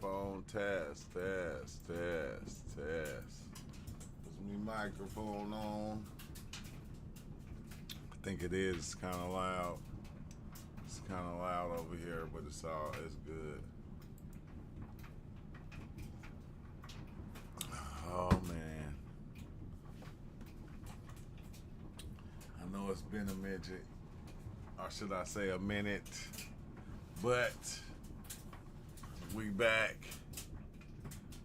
Microphone test, test, test, test. Is my microphone on? I think it is. It's kind of loud. It's kind of loud over here, but it's good. Oh man, I know it's been a midget, or should I say a minute, but we back.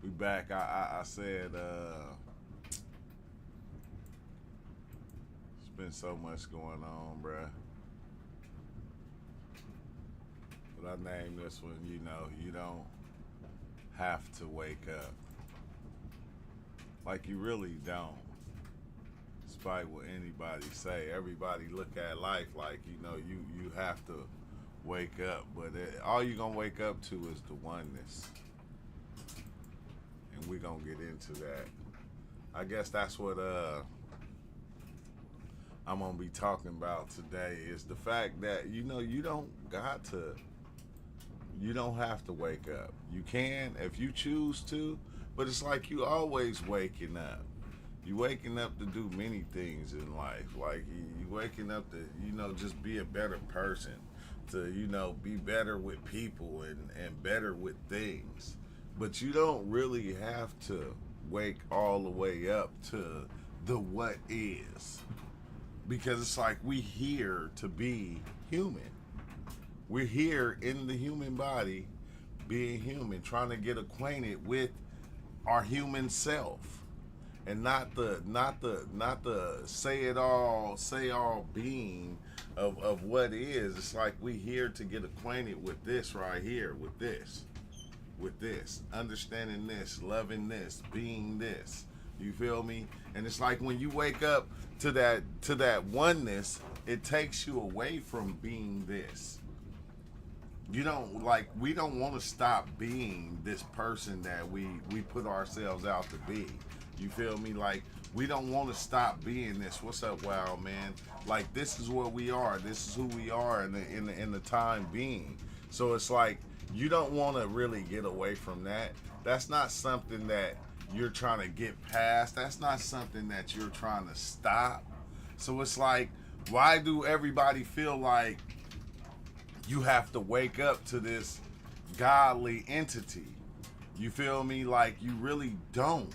We back. I said it's been so much going on, bruh. But I named this one, you don't have to wake up. Like you really don't. Despite what anybody say, everybody look at life like you have to wake up, but all you're gonna wake up to is the oneness, and we're gonna get into that. I guess that's what I'm gonna be talking about today, is the fact that you don't have to wake up. You can if you choose to, but it's like you always waking up. You waking up to do many things in life. Like you waking up to, just be a better person, to, be better with people and better with things. But you don't really have to wake all the way up to the what is. Because it's like we here to be human. We're here in the human body, being human, trying to get acquainted with our human self, and not the say all being of what is. It's like we here to get acquainted with this right here, with this, understanding this, loving this, being this. You feel me? And it's like when you wake up to that oneness, it takes you away from being this. We don't want to stop being this person that we put ourselves out to be. You feel me? Like we don't want to stop being this. What's up, wow man? Like this is what we are. This is who we are in the time being. So it's like you don't want to really get away from that. That's not something that you're trying to get past. That's not something that you're trying to stop. So it's like, why do everybody feel like you have to wake up to this godly entity? You feel me? Like you really don't.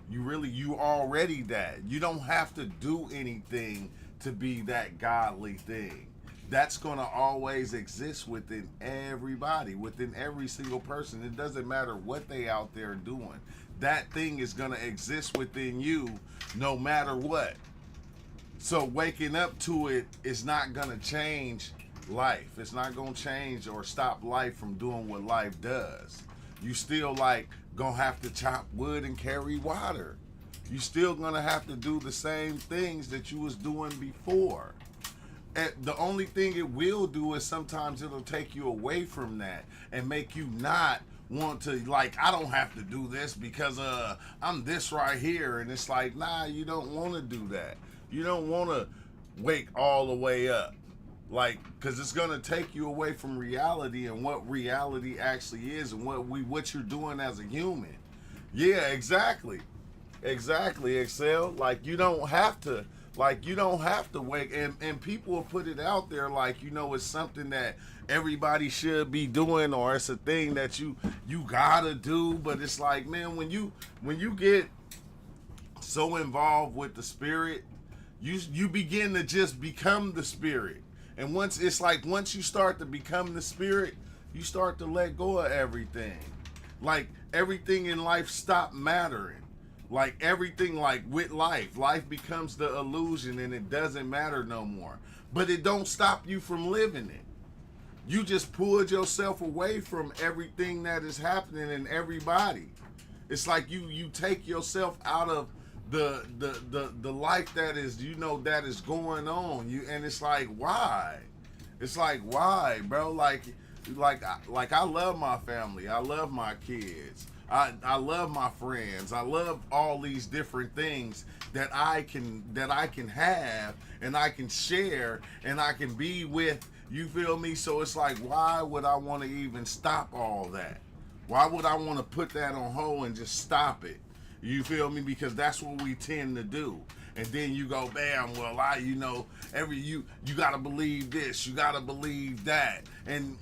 You already that. You don't have to do anything to be that godly thing. That's going to always exist within everybody, within every single person. It doesn't matter what they out there doing. That thing is going to exist within you no matter what. So waking up to it is not going to change life. It's not going to change or stop life from doing what life does. You still gonna have to chop wood and carry water. You still gonna have to do the same things that you was doing before. And the only thing it will do is sometimes it'll take you away from that and make you not want to, I don't have to do this because I'm this right here. And it's like, nah, you don't want to do that. You don't want to wake all the way up. Because it's gonna take you away from reality and what reality actually is and what you're doing as a human. Yeah, exactly, Excel. You don't have to. You don't have to wake. And people will put it out there it's something that everybody should be doing, or it's a thing that you gotta do. But it's like, man, when you get so involved with the spirit, you begin to just become the spirit. And once you start to become the spirit, you start to let go of everything. Everything in life stop mattering. Everything with life becomes the illusion and it doesn't matter no more. But it don't stop you from living it. You just pulled yourself away from everything that is happening in everybody. It's like you take yourself out of the life that is that is going on. And it's like, why? It's like, why, bro? I love my family. I love my kids. I love my friends. I love all these different things that I can have and I can share and I can be with. You feel me? So it's like, why would I want to even stop all that? Why would I want to put that on hold and just stop it? You feel me? Because that's what we tend to do. And then you go, bam, well, you gotta believe this, you gotta believe that. And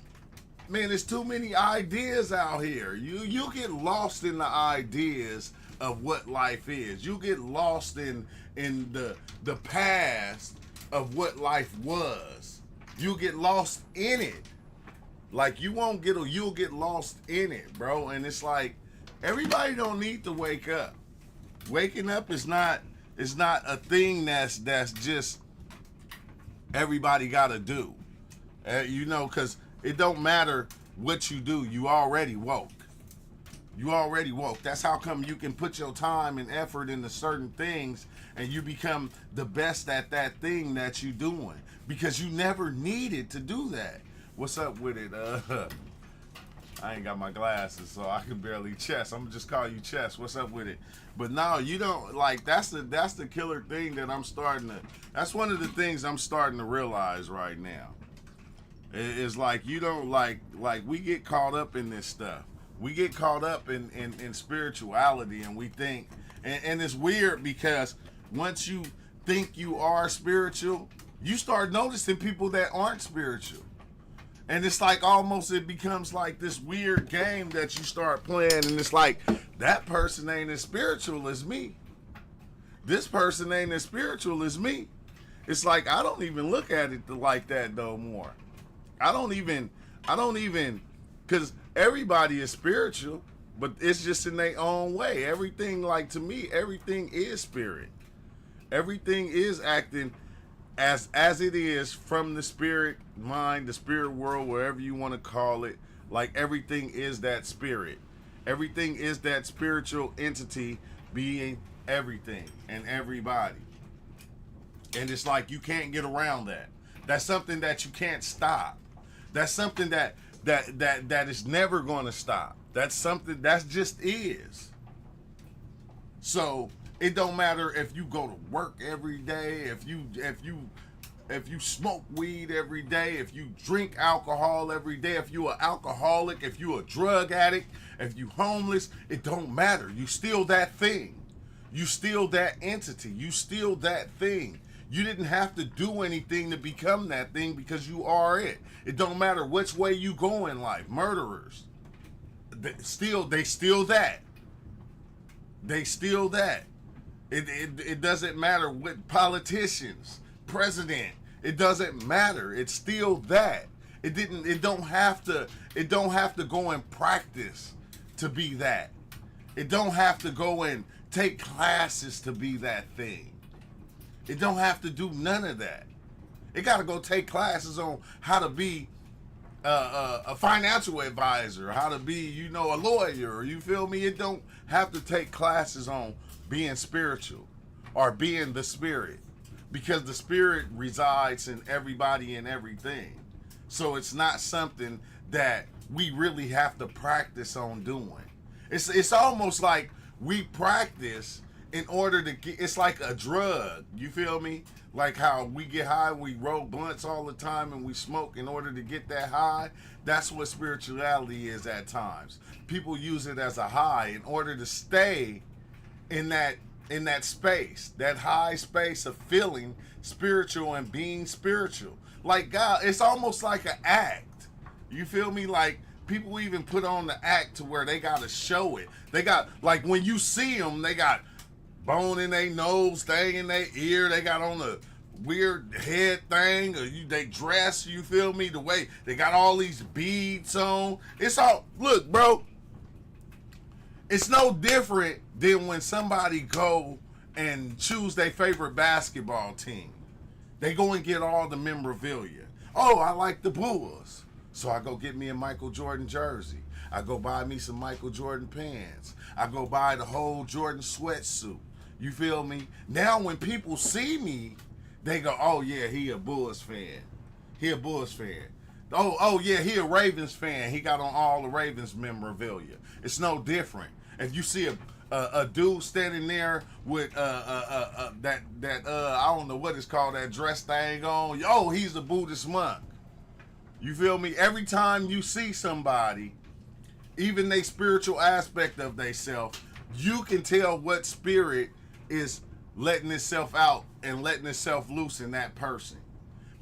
man, there's too many ideas out here. You get lost in the ideas of what life is. You get lost in the past of what life was. You get lost in it. Like you'll get lost in it, bro. And it's like everybody don't need to wake up. Waking up is not a thing that's just everybody gotta do. Because it don't matter what you do, you already woke. You already woke. That's how come you can put your time and effort into certain things and you become the best at that thing that you doing. Because you never needed to do that. What's up with it? I ain't got my glasses, so I can barely Chess. I'm gonna just call you Chess. What's up with it? But no, you don't like. That's the killer thing that I'm starting to. That's one of the things I'm starting to realize right now. It's like you don't like we get caught up in this stuff. We get caught up in spirituality, and we think, and it's weird because once you think you are spiritual, you start noticing people that aren't spiritual. And it's like almost it becomes like this weird game that you start playing, and it's like that person ain't as spiritual as me. This person ain't as spiritual as me. It's like I don't even look at it like that no more. I don't even, because everybody is spiritual, but it's just in their own way. Everything, like to me, everything is spirit. Everything is acting as it is from the spirit mind, the spirit world, wherever you want to call it. Like everything is that spirit. Everything is that spiritual entity being everything and everybody. And it's like you can't get around that. That's something that you can't stop. That's something that is never going to stop. That's something that just is. So it don't matter if you go to work every day, if you smoke weed every day, if you drink alcohol every day, if you an alcoholic, if you a drug addict, if you homeless, it don't matter. You still that thing. You still that entity. You still that thing. You didn't have to do anything to become that thing because you are it. It don't matter which way you go in life. Murderers, they still that. They still that. It doesn't matter what politicians, president. It doesn't matter. It's still that. It don't have to go and practice to be that. It don't have to go and take classes to be that thing. It don't have to do none of that. It got to go take classes on how to be a financial advisor, how to be, a lawyer. You feel me? It don't have to take classes on being spiritual or being the spirit, because the spirit resides in everybody and everything. So it's not something that we really have to practice on doing. It's almost like we practice in order to get, it's like a drug, you feel me? Like how we get high, we roll blunts all the time and we smoke in order to get that high. That's what spirituality is at times. People use it as a high in order to stay in that space, that high space of feeling spiritual and being spiritual. Like God, it's almost like an act. You feel me? Like people even put on the act to where they got to show it. They got, like when you see them, they got bone in their nose, thing in their ear. They got on a weird head thing. Or they dress, you feel me? The way they got all these beads on. It's all, look, bro. It's no different than when somebody go and choose their favorite basketball team. They go and get all the memorabilia. Oh, I like the Bulls. So I go get me a Michael Jordan jersey. I go buy me some Michael Jordan pants. I go buy the whole Jordan sweatsuit. You feel me? Now when people see me, they go, oh yeah, he a Bulls fan. He a Bulls fan. Oh yeah, he a Ravens fan. He got on all the Ravens memorabilia. It's no different. If you see a dude standing there with that I don't know what it's called, that dress thing on, oh, he's a Buddhist monk. You feel me? Every time you see somebody, even they spiritual aspect of they self, you can tell what spirit is letting itself out and letting itself loose in that person,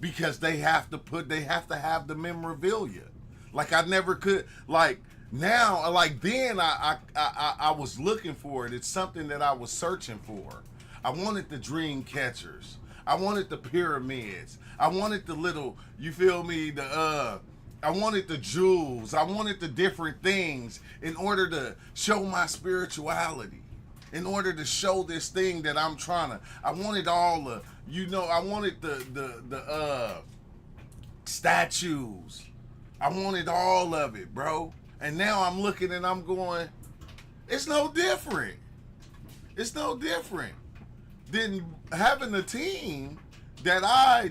because they have to have the memorabilia. Like I never could, like now, like then I was looking for it. It's something that I was searching for. I wanted the dream catchers. I wanted the pyramids. I wanted the little, you feel me, I wanted the jewels. I wanted the different things in order to show my spirituality. In order to show this thing that I'm trying to, I wanted all the, I wanted the statues. I wanted all of it, bro. And now I'm looking and I'm going, it's no different. It's no different than having a team that I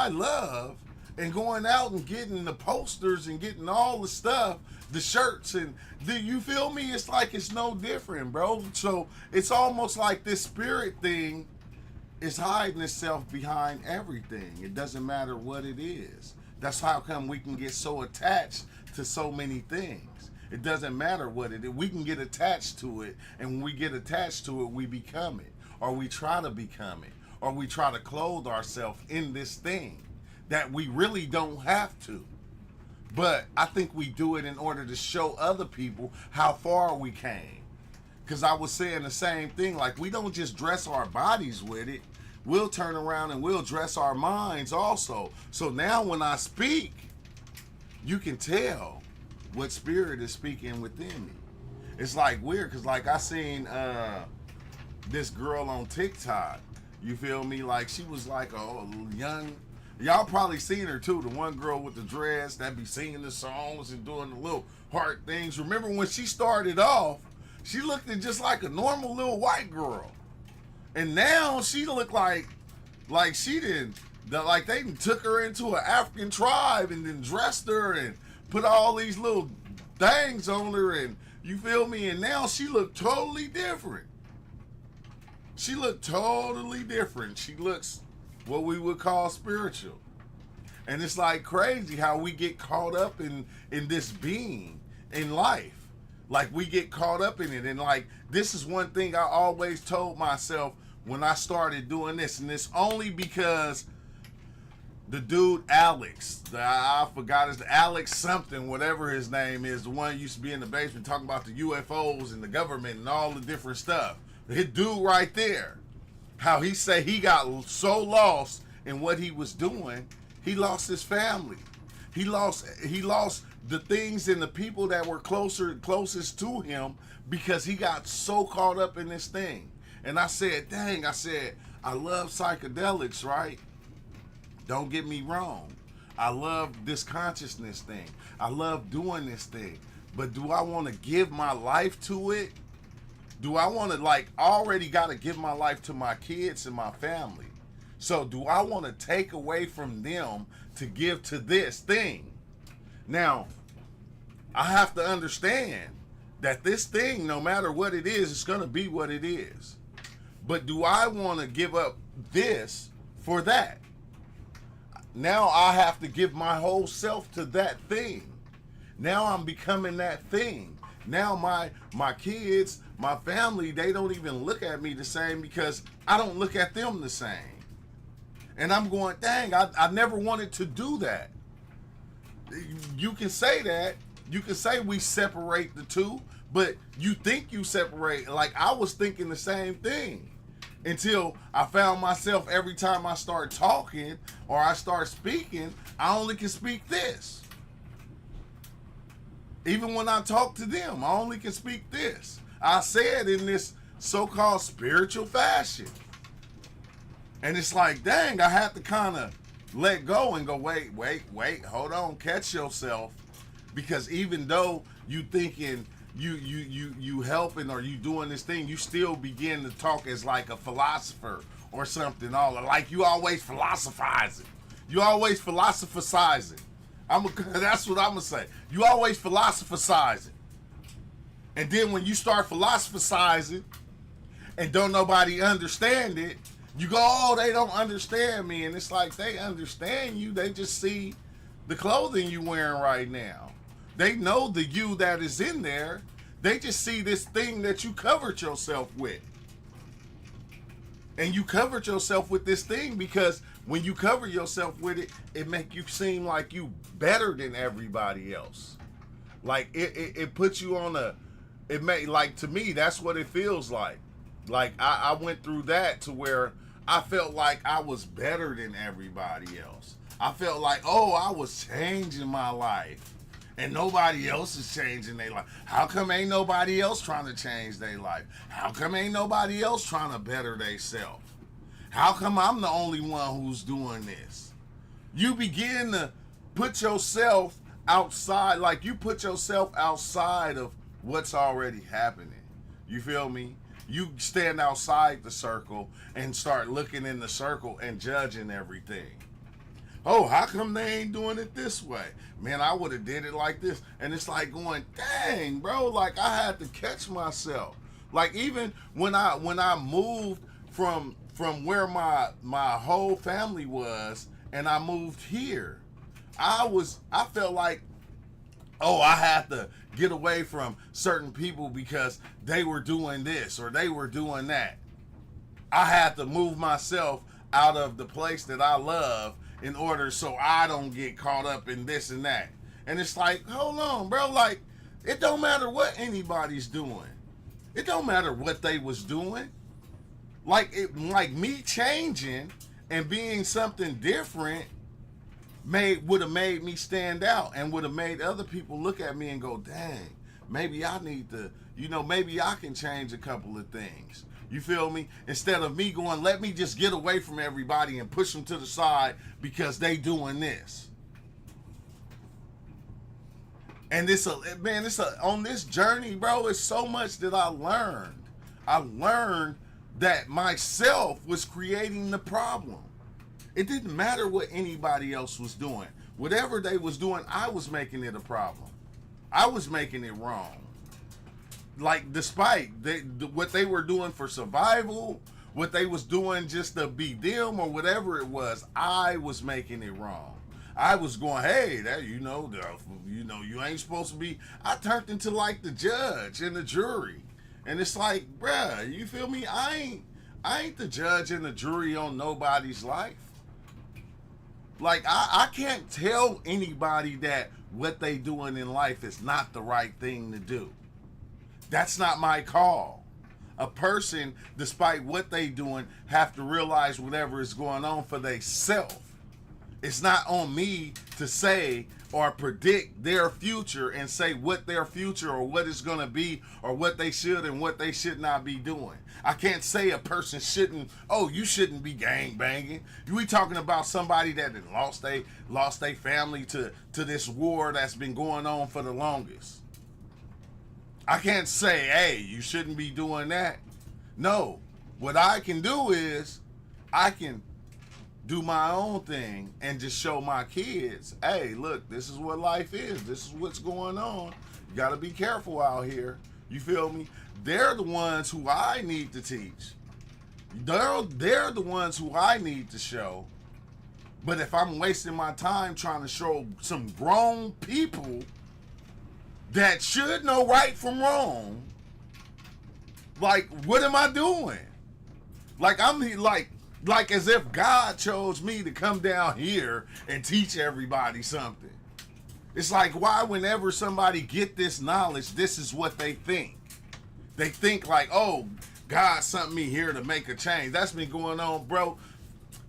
love, and going out and getting the posters and getting all the stuff, the shirts, and you feel me? It's like it's no different, bro. So it's almost like this spirit thing is hiding itself behind everything. It doesn't matter what it is. That's how come we can get so attached to so many things. It doesn't matter what it is. We can get attached to it, and when we get attached to it, we become it, or we try to become it, or we try to clothe ourselves in this thing that we really don't have to. But I think we do it in order to show other people how far we came. Because I was saying the same thing, like we don't just dress our bodies with it. We'll turn around and we'll dress our minds also. So now when I speak, you can tell what spirit is speaking within me. It's like weird, because like I seen this girl on TikTok, you feel me? Like she was like a young, y'all probably seen her too, the one girl with the dress that be singing the songs and doing the little heart things. Remember when she started off, she looked just like a normal little white girl. And now she looked like she didn't, like they took her into an African tribe and then dressed her and put all these little things on her, and you feel me? And now she looked totally different. She looked totally different. She looks what we would call spiritual. And it's like crazy how we get caught up in this being in life. Like we get caught up in it. And like, this is one thing I always told myself when I started doing this. And it's only because the dude Alex, I forgot his Alex something, whatever his name is, the one who used to be in the basement talking about the UFOs and the government and all the different stuff. His dude right there, how he say he got so lost in what he was doing, he lost his family. He lost the things and the people that were closest to him, because he got so caught up in this thing. And I said, dang, I love psychedelics, right? Don't get me wrong. I love this consciousness thing. I love doing this thing. But do I want to give my life to it? Do I want to, like, already got to give my life to my kids and my family? So do I want to take away from them to give to this thing? Now, I have to understand that this thing, no matter what it is, it's going to be what it is. But do I want to give up this for that? Now I have to give my whole self to that thing. Now I'm becoming that thing. Now my kids, my family, they don't even look at me the same, because I don't look at them the same. And I'm going, dang, I never wanted to do that. You can say that. You can say we separate the two, but you think you separate. Like I was thinking the same thing until I found myself every time I start talking or I start speaking, I only can speak this. Even when I talk to them, I only can speak this. I say it in this so-called spiritual fashion. And it's like, dang, I have to kind of let go and go, wait, hold on, catch yourself. Because even though you thinking you helping or you doing this thing, you still begin to talk as like a philosopher or something. All like you always philosophizing. You always philosophizing. That's what I'm gonna say. You always philosophizing. And then when you start philosophizing and don't nobody understand it, you go, oh, they don't understand me. And it's like they understand you. They just see the clothing you wearing right now. They know the you that is in there. They just see this thing that you covered yourself with. And you covered yourself with this thing because when you cover yourself with it, it make you seem like you better than everybody else. Like it puts you on a, it may, like, to me, that's what it feels like. Like I went through that to where I felt like I was better than everybody else. I felt like, oh, I was changing my life. And nobody else is changing their life. How come ain't nobody else trying to change their life? How come ain't nobody else trying to better themselves? How come I'm the only one who's doing this? You begin to put yourself outside, like you put yourself outside of what's already happening. You feel me? You stand outside the circle and start looking in the circle and judging everything. Oh, how come they ain't doing it this way? Man, I would have did it like this. And it's like going, dang, bro, like I had to catch myself. Like even when I moved from where my whole family was and I moved here, I felt like, oh, I had to get away from certain people because they were doing this or they were doing that. I had to move myself out of the place that I love in order so I don't get caught up in this and that. And it's like, hold on, bro. Like, it don't matter what anybody's doing. It don't matter what they was doing. Like me changing and being something different would have made me stand out and would have made other people look at me and go, dang, maybe I need to, maybe I can change a couple of things. You feel me? Instead of me going, let me just get away from everybody and push them to the side because they doing this. And on this journey, bro, it's so much that I learned. I learned that myself was creating the problem. It didn't matter what anybody else was doing. Whatever they was doing, I was making it a problem. I was making it wrong. Like, despite what they were doing for survival, what they was doing just to be them or whatever it was, I was making it wrong. I was going, hey, that you ain't supposed to be. I turned into like the judge and the jury, and it's like, bruh, you feel me? I ain't the judge and the jury on nobody's life. Like I can't tell anybody that what they doing in life is not the right thing to do. That's not my call. A person, despite what they doing, have to realize whatever is going on for themselves. It's not on me to say or predict their future and say what their future or what it's going to be or what they should and what they should not be doing. I can't say a person you shouldn't be gang banging. We talking about somebody that lost their family to this war that's been going on for the longest. I can't say, hey, you shouldn't be doing that. No. What I can do is I can do my own thing and just show my kids, hey, look, this is what life is. This is what's going on. You got to be careful out here. You feel me? They're the ones who I need to teach. They're the ones who I need to show. But if I'm wasting my time trying to show some grown people that should know right from wrong, like, what am I doing? Like, I'm like as if God chose me to come down here and teach everybody something. It's like, why whenever somebody get this knowledge, this is what they think. They think like, oh, God sent me here to make a change. That's been going on, bro,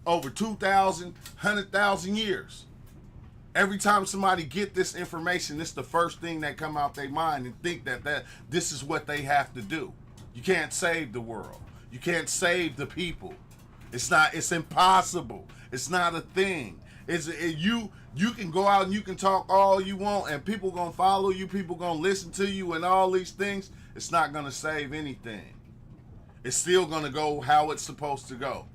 over 2,000, 100,000 years. Every time somebody get this information, it's the first thing that come out their mind and think that this is what they have to do. You can't save the world. You can't save the people. It's impossible. It's not a thing. You can go out and you can talk all you want and people gonna follow you, people gonna listen to you and all these things. It's not gonna save anything. It's still gonna go how it's supposed to go.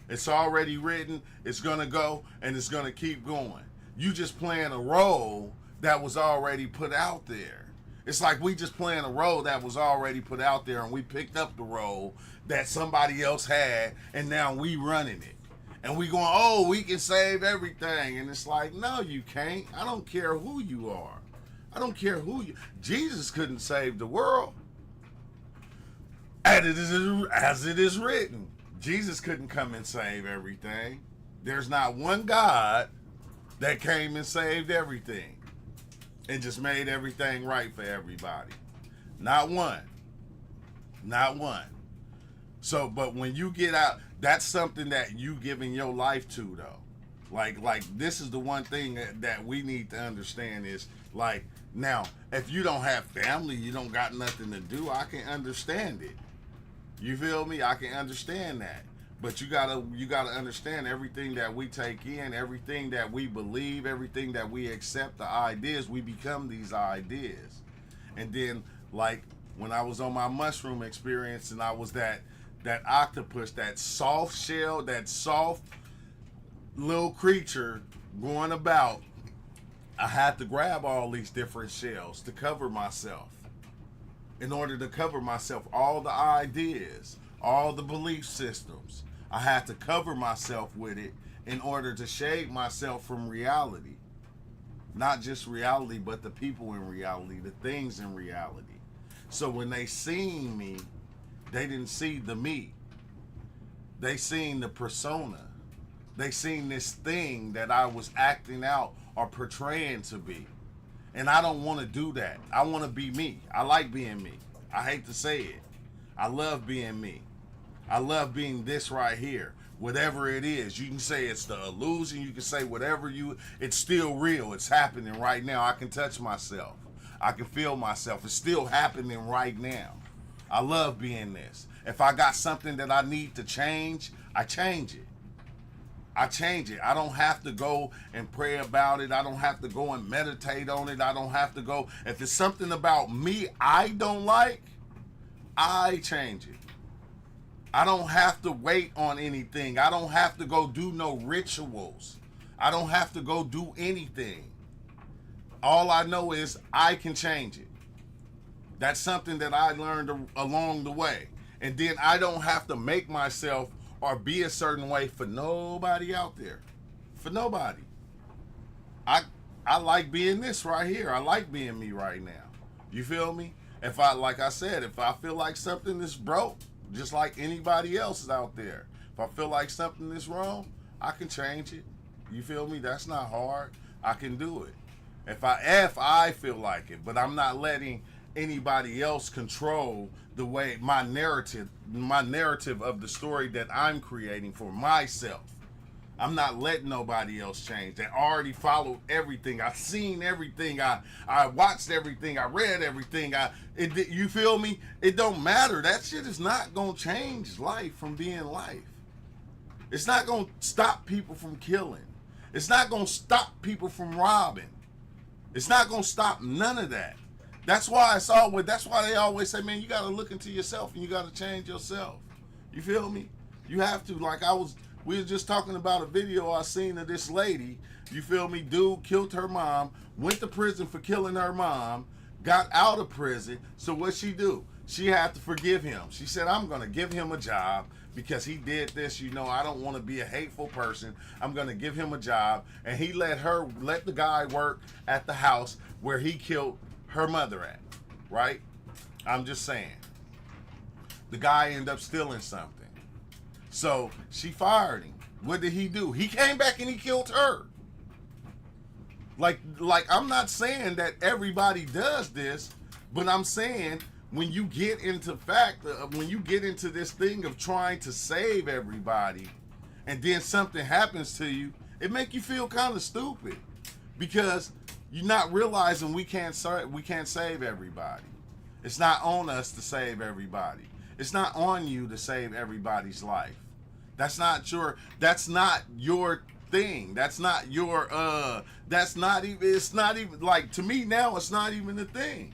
It's already written, it's gonna go, and it's gonna keep going. You just playing a role that was already put out there. It's like we just playing a role that was already put out there and we picked up the role that somebody else had and now we running it. And we going, oh, we can save everything. And it's like, no, you can't. I don't care who you are. I don't care who you. Jesus couldn't save the world. As it is written, Jesus couldn't come and save everything. There's not one God that came and saved everything and just made everything right for everybody. Not one. Not one. So, but when you get out, that's something that you giving your life to, though. Like this is the one thing that we need to understand is, like, now, if you don't have family, you don't got nothing to do, I can understand it. You feel me? I can understand that. But you gotta understand everything that we take in, everything that we believe, everything that we accept, the ideas, we become these ideas. And then, like, when I was on my mushroom experience and I was that octopus, that soft shell, that soft little creature going about, I had to grab all these different shells to cover myself. In order to cover myself, all the ideas, all the belief systems, I had to cover myself with it in order to shade myself from reality. Not just reality, but the people in reality, the things in reality. So when they seen me, they didn't see the me. They seen the persona. They seen this thing that I was acting out or portraying to be. And I don't want to do that. I want to be me. I like being me. I hate to say it. I love being me. I love being this right here. Whatever it is. You can say it's the illusion. You can say whatever it's still real. It's happening right now. I can touch myself. I can feel myself. It's still happening right now. I love being this. If I got something that I need to change, I change it. I change it. I don't have to go and pray about it. I don't have to go and meditate on it. I don't have to go. If it's something about me I don't like, I change it. I don't have to wait on anything. I don't have to go do no rituals. I don't have to go do anything. All I know is I can change it. That's something that I learned along the way. And then I don't have to make myself or be a certain way for nobody out there. For nobody. I like being this right here. I like being me right now. You feel me? Like I said, if I feel like something is broke, just like anybody else is out there, if I feel like something is wrong, I can change it. You feel me? That's not hard. I can do it. If I feel like it, but I'm not letting anybody else control the way my narrative of the story that I'm creating for myself. I'm not letting nobody else change. They already followed everything. I've seen everything. I watched everything. I read everything. You feel me? It don't matter. That shit is not gonna change life from being life. It's not gonna stop people from killing. It's not gonna stop people from robbing. It's not gonna stop none of that. That's why they always say, man, you gotta look into yourself and you gotta change yourself. You feel me? You have to. We were just talking about a video I seen of this lady. You feel me? Dude killed her mom, went to prison for killing her mom, got out of prison. So what she do? She had to forgive him. She said, I'm gonna give him a job because he did this. I don't want to be a hateful person. I'm gonna give him a job. And he let the guy work at the house where he killed her mother at, right? I'm just saying. The guy ended up stealing something. So she fired him. What did he do? He came back and he killed her. Like I'm not saying that everybody does this, but I'm saying when you get into when you get into this thing of trying to save everybody, and then something happens to you, it make you feel kind of stupid because you're not realizing we can't save everybody. It's not on us to save everybody. It's not on you to save everybody's life. That's not your thing. That's not your it's not even like, to me now, it's not even a thing.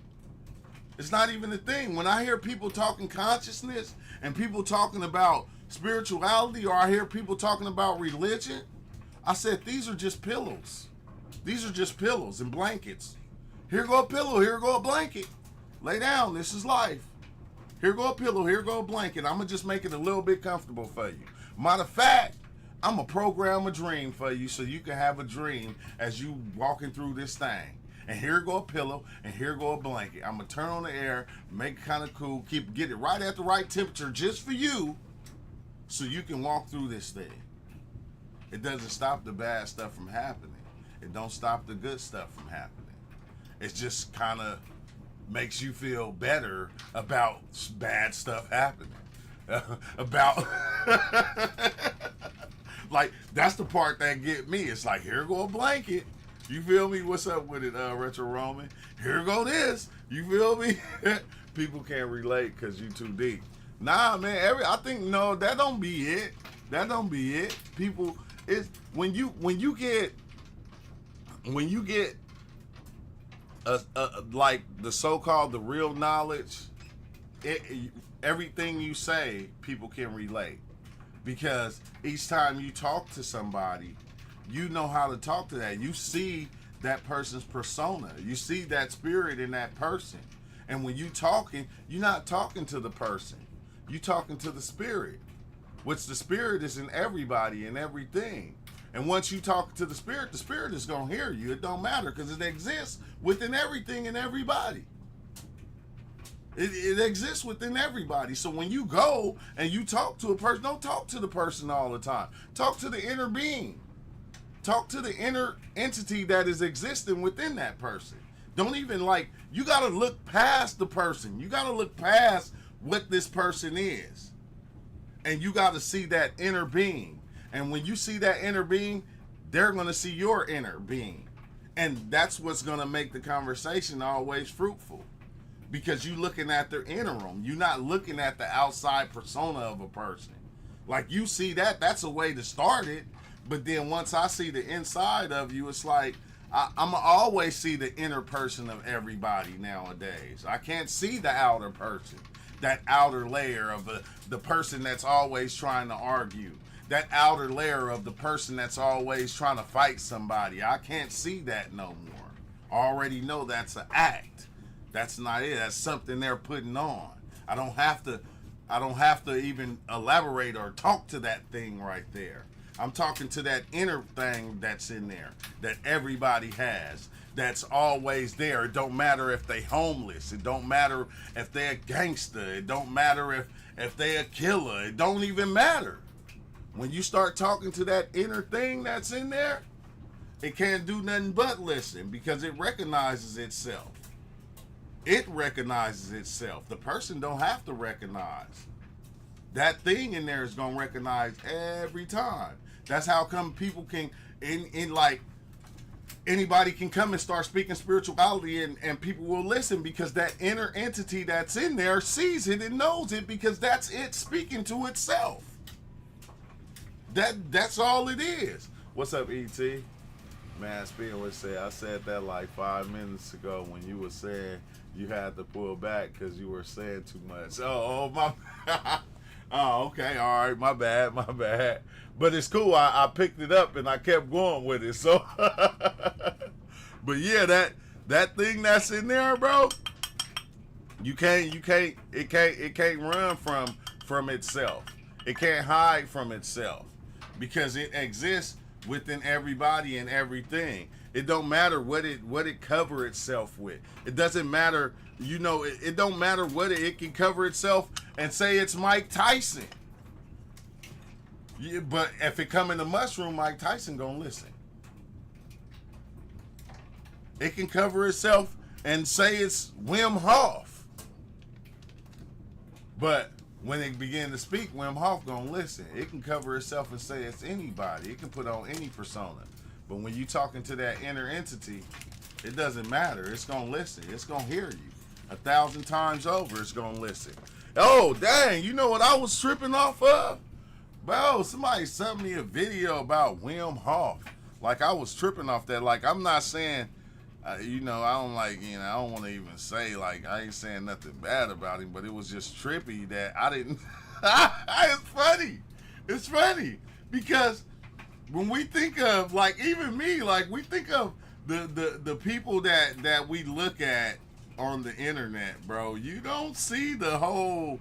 It's not even a thing. When I hear people talking consciousness and people talking about spirituality, or I hear people talking about religion, I said, these are just pillows. These are just pillows and blankets. Here go a pillow, here go a blanket. Lay down, this is life. Here go a pillow, here go a blanket. I'm going to just make it a little bit comfortable for you. Matter of fact, I'm going to program a dream for you so you can have a dream as you walking through this thing. and here go a pillow, and here go a blanket. I'm gonna turn on the air, make it kind of cool, get it right at the right temperature just for you, so you can walk through this thing. It doesn't stop the bad stuff from happening. It don't stop the good stuff from happening. It just kind of makes you feel better about bad stuff happening. About like, that's the part that get me. It's like, here go a blanket. You feel me? What's up with it, Retro Roman? Here go this. You feel me? People can't relate because you too deep. Nah, man. I think no, that don't be it. That don't be it. People, it's when you get like the so-called the real knowledge. Everything you say, people can relate, because each time you talk to somebody, you know how to talk to that. You see that person's persona. You see that spirit in that person. And when you talking, you're not talking to the person. You talking to the spirit, which the spirit is in everybody and everything. And once you talk to the spirit is going to hear you. It don't matter, because it exists within everything and everybody. It exists within everybody. So when you go and you talk to a person, don't talk to the person all the time. Talk to the inner being. Talk to the inner entity that is existing within that person. Don't even you got to look past the person. You got to look past what this person is. And you got to see that inner being. And when you see that inner being, they're going to see your inner being. And that's what's going to make the conversation always fruitful. Because you're looking at their interim. You're not looking at the outside persona of a person. Like, you see that's a way to start it. But then once I see the inside of you, it's like, I'm going to always see the inner person of everybody nowadays. I can't see the outer person. That outer layer of the person that's always trying to argue. That outer layer of the person that's always trying to fight somebody. I can't see that no more. I already know that's an act. That's not it. That's something they're putting on. I don't have to even elaborate or talk to that thing right there. I'm talking to that inner thing that's in there, that everybody has, that's always there. It don't matter if they homeless. It don't matter if they a gangster. It don't matter if they a killer. It don't even matter. When you start talking to that inner thing that's in there, it can't do nothing but listen, because it recognizes itself. It recognizes itself. The person don't have to recognize. That thing in there is going to recognize every time. That's how come people can, anybody can come and start speaking spirituality and people will listen, because that inner entity that's in there sees it and knows it, because that's it speaking to itself. That's all it is. What's up, E.T.? Man, speaking of which, I said that like 5 minutes ago when you were saying you had to pull back because you were saying too much. Oh, my. Oh, okay. All right. My bad. But it's cool. I picked it up and I kept going with it. So, but yeah, that thing that's in there, bro, it can't run from itself. It can't hide from itself, because it exists within everybody and everything. It don't matter what it cover itself with. It doesn't matter, it don't matter what it can cover itself and say it's Mike Tyson. Yeah, but if it come in the mushroom, Mike Tyson gonna listen. It can cover itself and say it's Wim Hof. But when it begin to speak, Wim Hof gonna listen. It can cover itself and say it's anybody. It can put on any persona. But when you talking to that inner entity, it doesn't matter. It's gonna listen. It's gonna hear you 1,000 times over. It's gonna listen. Oh, dang! You know what I was tripping off of? Bro, somebody sent me a video about Wim Hof. Like, I was tripping off that. Like, I'm not saying, I don't I don't want to even say, like, I ain't saying nothing bad about him, but it was just trippy that I didn't. It's funny. It's funny because when we think of, like, even me, like, we think of the people that we look at on the internet, bro. You don't see the whole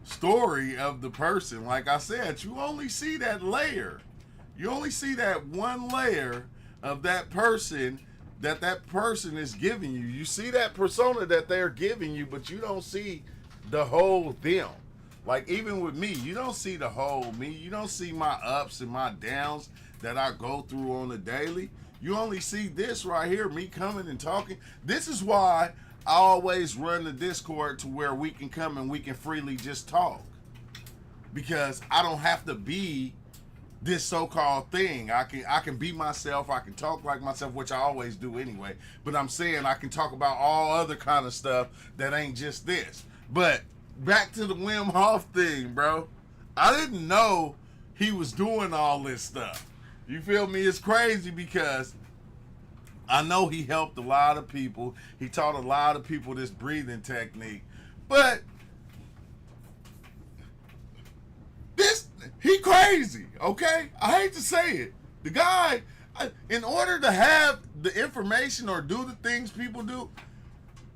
story of the person. Like I said, you only see that layer. You only see that one layer of that person that that person is giving you. You see that persona that they're giving you, but you don't see the whole them. Like even with me, you don't see the whole me. You don't see my ups and my downs that I go through on a daily. You only see this right here, me coming and talking. This is why I always run the Discord to where we can come and we can freely just talk. Because I don't have to be this so-called thing. I can be myself. I can talk like myself, which I always do anyway. But I'm saying I can talk about all other kind of stuff that ain't just this. But back to the Wim Hof thing, bro. I didn't know he was doing all this stuff. You feel me? It's crazy because I know he helped a lot of people. He taught a lot of people this breathing technique. But he crazy, okay? I hate to say it. The guy, in order to have the information or do the things people do,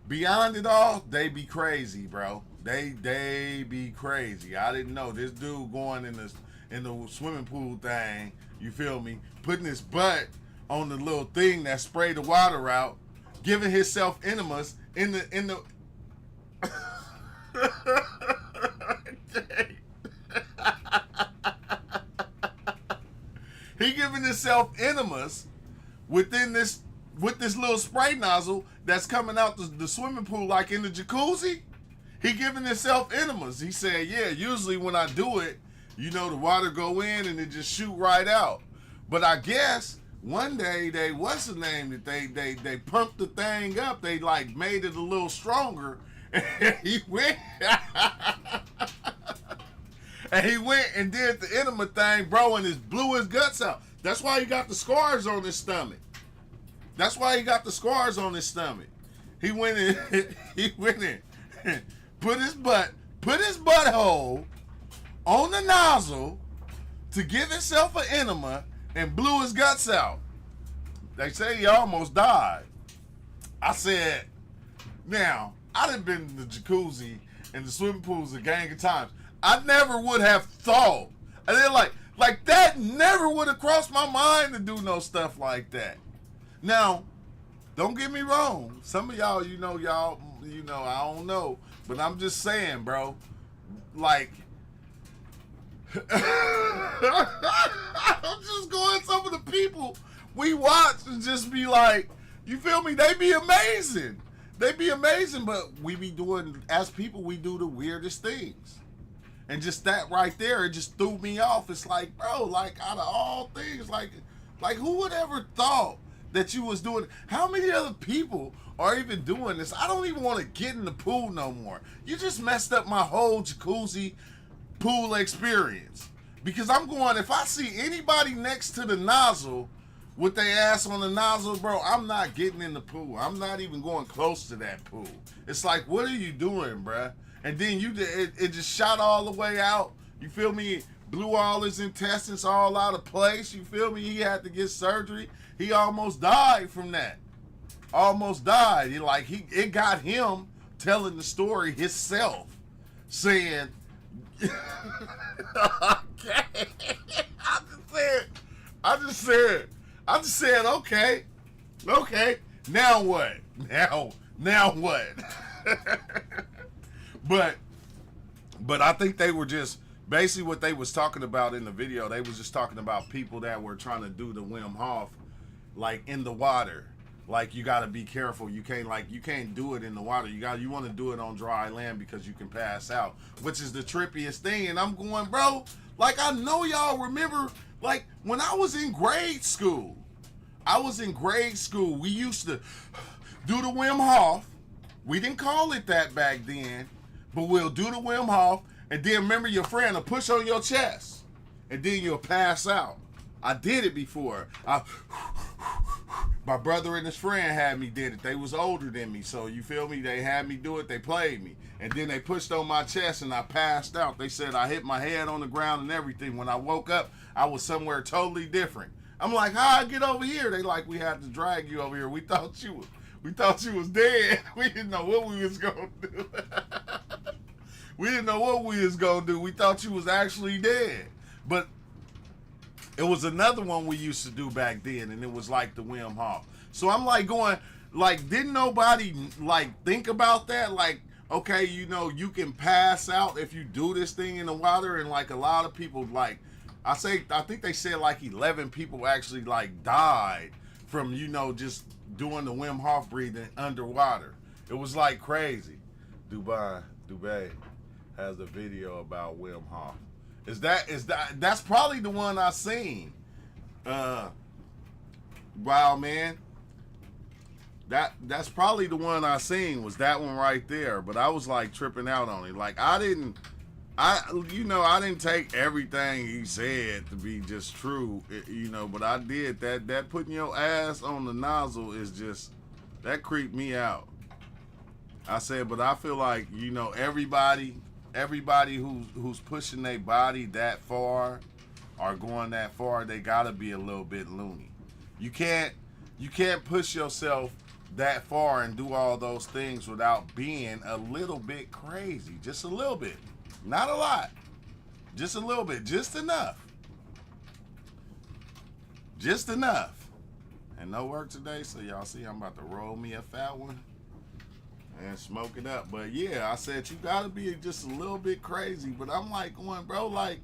beyond it all, they be crazy, bro. They be crazy. I didn't know this dude going in the swimming pool thing. You feel me? Putting his butt on the little thing that sprayed the water out, giving himself enemas in the. He giving himself enemas within this with this little spray nozzle that's coming out the swimming pool like in the jacuzzi. He giving himself enemas. He said, yeah, usually when I do it, you know, the water go in and it just shoot right out. But I guess one day they, what's the name that they pumped the thing up. They like made it a little stronger. And he went and he went and did the enema thing, bro, and it blew his guts out. That's why he got the scars on his stomach. That's why he got the scars on his stomach. He went in, put his butthole on the nozzle to give himself an enema and blew his guts out. They say he almost died. I said, now, I done been in the jacuzzi and the swimming pools a gang of times. I never would have thought. And they're like that never would have crossed my mind to do no stuff like that. Now, don't get me wrong. Some of y'all, I don't know. But I'm just saying, bro. Like, I'm just going some of the people we watch and just be like, you feel me? They be amazing. They be amazing, but we be doing, as people, we do the weirdest things. And just that right there, it just threw me off. It's like, bro, like out of all things, like who would ever thought that you was doing? How many other people are even doing this? I don't even want to get in the pool no more. You just messed up my whole jacuzzi pool experience. Because I'm going, if I see anybody next to the nozzle with their ass on the nozzle, bro, I'm not getting in the pool. I'm not even going close to that pool. It's like, what are you doing, bruh? And then it just shot all the way out. You feel me? Blew all his intestines all out of place. You feel me? He had to get surgery. He almost died from that. Almost died. It got him telling the story himself, saying, okay. I just said, okay. Now what? Now what? But I think they were just basically what they was talking about in the video. They was just talking about people that were trying to do the Wim Hof, like in the water. Like you got to be careful. You can't do it in the water. You want to do it on dry land because you can pass out, which is the trippiest thing. And I'm going, bro. Like I know y'all remember, like when I was in grade school. We used to do the Wim Hof. We didn't call it that back then. But we'll do the Wim Hof, and then remember your friend will push on your chest, and then you'll pass out. I did it before. My brother and his friend had me did it. They was older than me, so you feel me? They had me do it. They played me, and then they pushed on my chest, and I passed out. They said I hit my head on the ground and everything. When I woke up, I was somewhere totally different. I'm like, how I get over here? They like, we had to drag you over here. We thought you was dead. We didn't know what we was gonna do. We didn't know what we was gonna do. We thought you was actually dead. But it was another one we used to do back then, and it was like the Wim Hof. So I'm like going, like, didn't nobody like think about that? Like, okay, you know, you can pass out if you do this thing in the water, and like a lot of people, like, I think they said like 11 people actually like died from, you know, just doing the Wim Hof breathing underwater. It was like crazy. Dubai has a video about Wim Hof. That's probably the one I seen. Wow, man. That's probably the one I seen, was that one right there. But I was like tripping out on it. Like I didn't take everything he said to be just true, you know, but I did that putting your ass on the nozzle is just, that creeped me out. I said, but I feel like, you know, everybody who's pushing their body that far or going that far, they gotta be a little bit loony. You can't push yourself that far and do all those things without being a little bit crazy. Just a little bit. Not a lot. Just a little bit. Just enough. Just enough. And no work today, so y'all see I'm about to roll me a fat one and smoke it up. But yeah, I said you gotta be just a little bit crazy. But I'm like going, bro, like,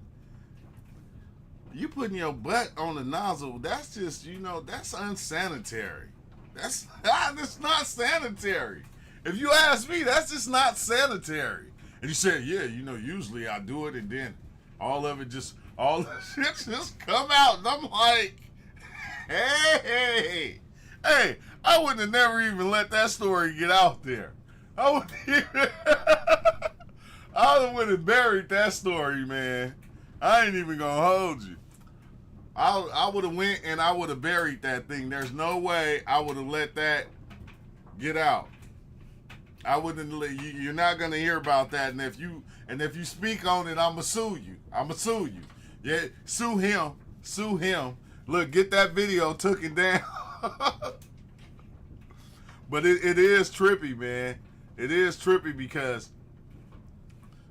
you putting your butt on the nozzle, that's just, you know, that's unsanitary. That's not sanitary. If you ask me, that's just not sanitary. And you said, yeah, you know, usually I do it and then all the shit just come out. And I'm like, hey, I wouldn't have never even let that story get out there. I would have buried that story, man. I ain't even gonna hold you. I would have went and I would have buried that thing. There's no way I would have let that get out. I wouldn't. You're not gonna hear about that. And if you speak on it, I'ma sue you. Yeah, sue him. Look, get that video taken down. But it is trippy, man. It is trippy because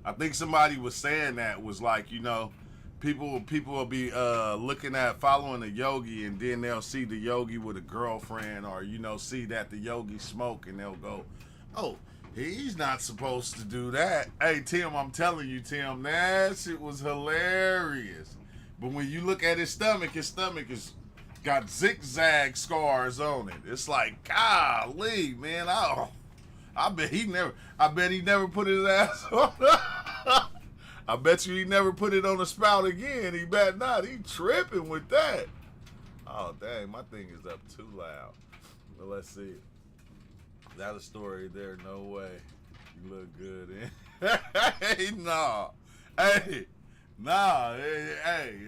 I think somebody was saying that was like, you know, people will be looking at following a yogi, and then they'll see the yogi with a girlfriend, or, you know, see that the yogi smoke, and they'll go, oh, he's not supposed to do that. Hey, Tim, I'm telling you, Tim, that shit was hilarious. But when you look at his stomach is got zigzag scars on it. It's like, golly, man, I bet he never put his ass on. I bet you he never put it on a spout again. He bet not. He tripping with that. Oh, dang, my thing is up too loud. But let's see. Is that a story there? No way. You look good, Hey, nah. Hey, nah. Hey,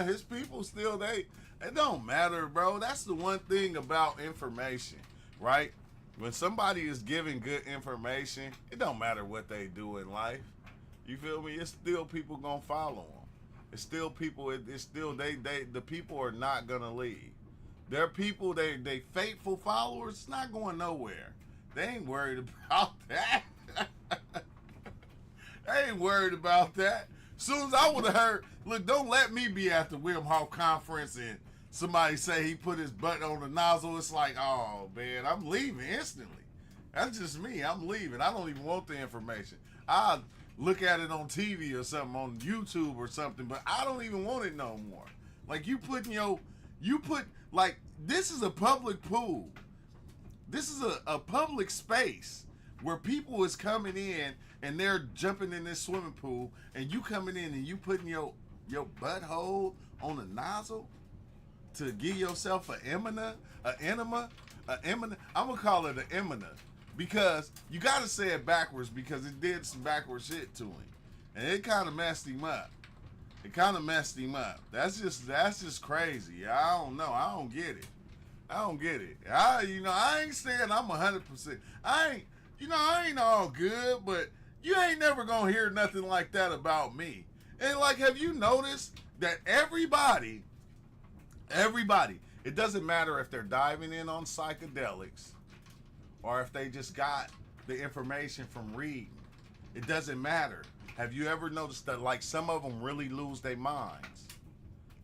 his people still, it don't matter, bro. That's the one thing about information, right? When somebody is giving good information, it don't matter what they do in life. You feel me? It's still people gonna follow them. It's still people. It's still the people are not gonna leave. They're people. They faithful followers. It's not going nowhere. They ain't worried about that. They ain't worried about that. Soon as I would have heard, look, don't let me be at the Wim Hof conference and somebody say he put his butt on the nozzle. It's like, oh man, I'm leaving instantly. That's just me. I'm leaving. I don't even want the information. I'll look at it on TV or something, on YouTube or something, but I don't even want it no more. Like, like, this is a public pool. This is a public space where people is coming in and they're jumping in this swimming pool, and you coming in and you putting your butthole on a nozzle to give yourself an enema. I'm gonna call it an emina, because you gotta say it backwards, because it did some backwards shit to him, and it kind of messed him up. That's just crazy. I don't know. I don't get it. I ain't saying I'm 100%. I ain't all good, but you ain't never gonna hear nothing like that about me. And like, have you noticed that everybody, it doesn't matter if they're diving in on psychedelics or if they just got the information from reading. It doesn't matter. Have you ever noticed that, like, some of them really lose their minds?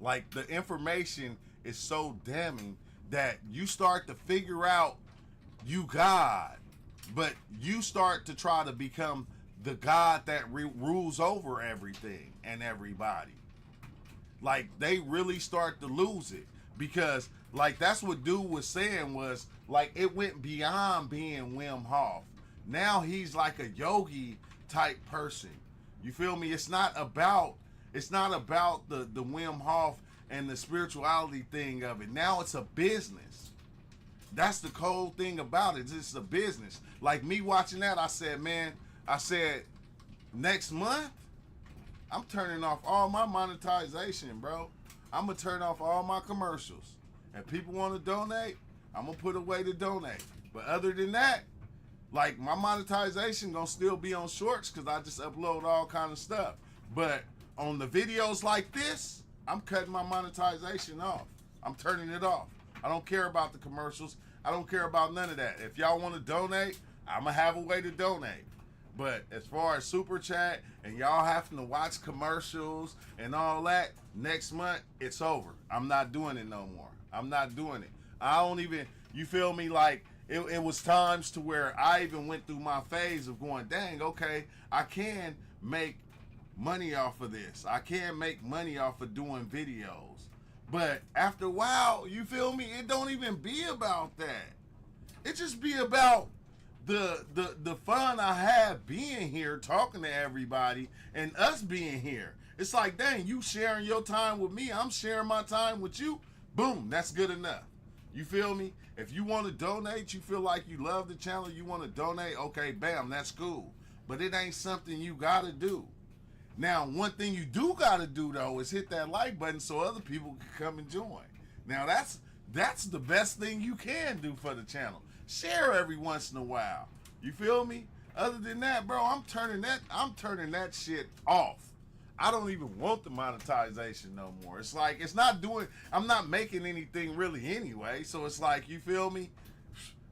Like, the information is so damning that you start to figure out you God, but you start to try to become the God that rules over everything and everybody. Like, they really start to lose it, because like that's what dude was saying, was like it went beyond being Wim Hof. Now he's like a yogi type person. You feel me? It's not about the Wim Hof and the spirituality thing of it. Now it's a business. That's the cold thing about it. It's a business. Like me watching that, I said, next month, I'm turning off all my monetization, bro. I'm going to turn off all my commercials. If people want to donate, I'm going to put a way to donate. But other than that, like, my monetization going to still be on shorts because I just upload all kind of stuff. But on the videos like this, I'm cutting my monetization off. I'm turning it off. I don't care about the commercials. I don't care about none of that. If y'all want to donate, I'm going to have a way to donate. But as far as super chat and y'all having to watch commercials and all that, next month, it's over. I'm not doing it no more. I'm not doing it. I don't even, you feel me? Like, it was times to where I even went through my phase of going, dang, okay, I can make money off of this. I can make money off of doing videos. But after a while, you feel me? It don't even be about that. It just be about the fun I have being here, talking to everybody, and us being here. It's like, dang, you sharing your time with me, I'm sharing my time with you. Boom, that's good enough. You feel me? If you want to donate, you feel like you love the channel, you want to donate, okay, bam, that's cool. But it ain't something you gotta do. Now, one thing you do gotta do though is hit that like button so other people can come and join. Now that's the best thing you can do for the channel. Share every once in a while. You feel me? Other than that, bro, I'm turning that shit off. I don't even want the monetization no more. It's like, I'm not making anything really anyway. So it's like, you feel me?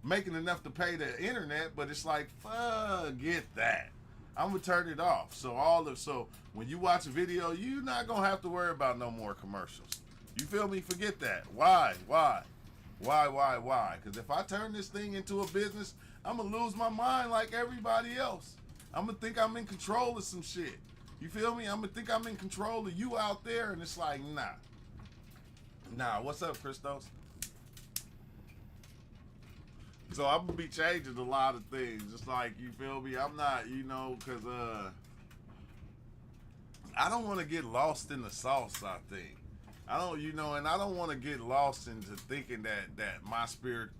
Making enough to pay the internet, but it's like, forget that. I'm gonna turn it off. So when you watch a video, you're not gonna have to worry about no more commercials. You feel me? Forget that. Why? Because if I turn this thing into a business, I'm gonna lose my mind like everybody else. I'm gonna think I'm in control of some shit. You feel me? I'm gonna think I'm in control of you out there, and it's like, nah. What's up, Christos? So I'm gonna be changing a lot of things. Just like, you feel me? I'm not, because I don't want to get lost in the sauce, I think. I don't, and I don't want to get lost into thinking that my spirit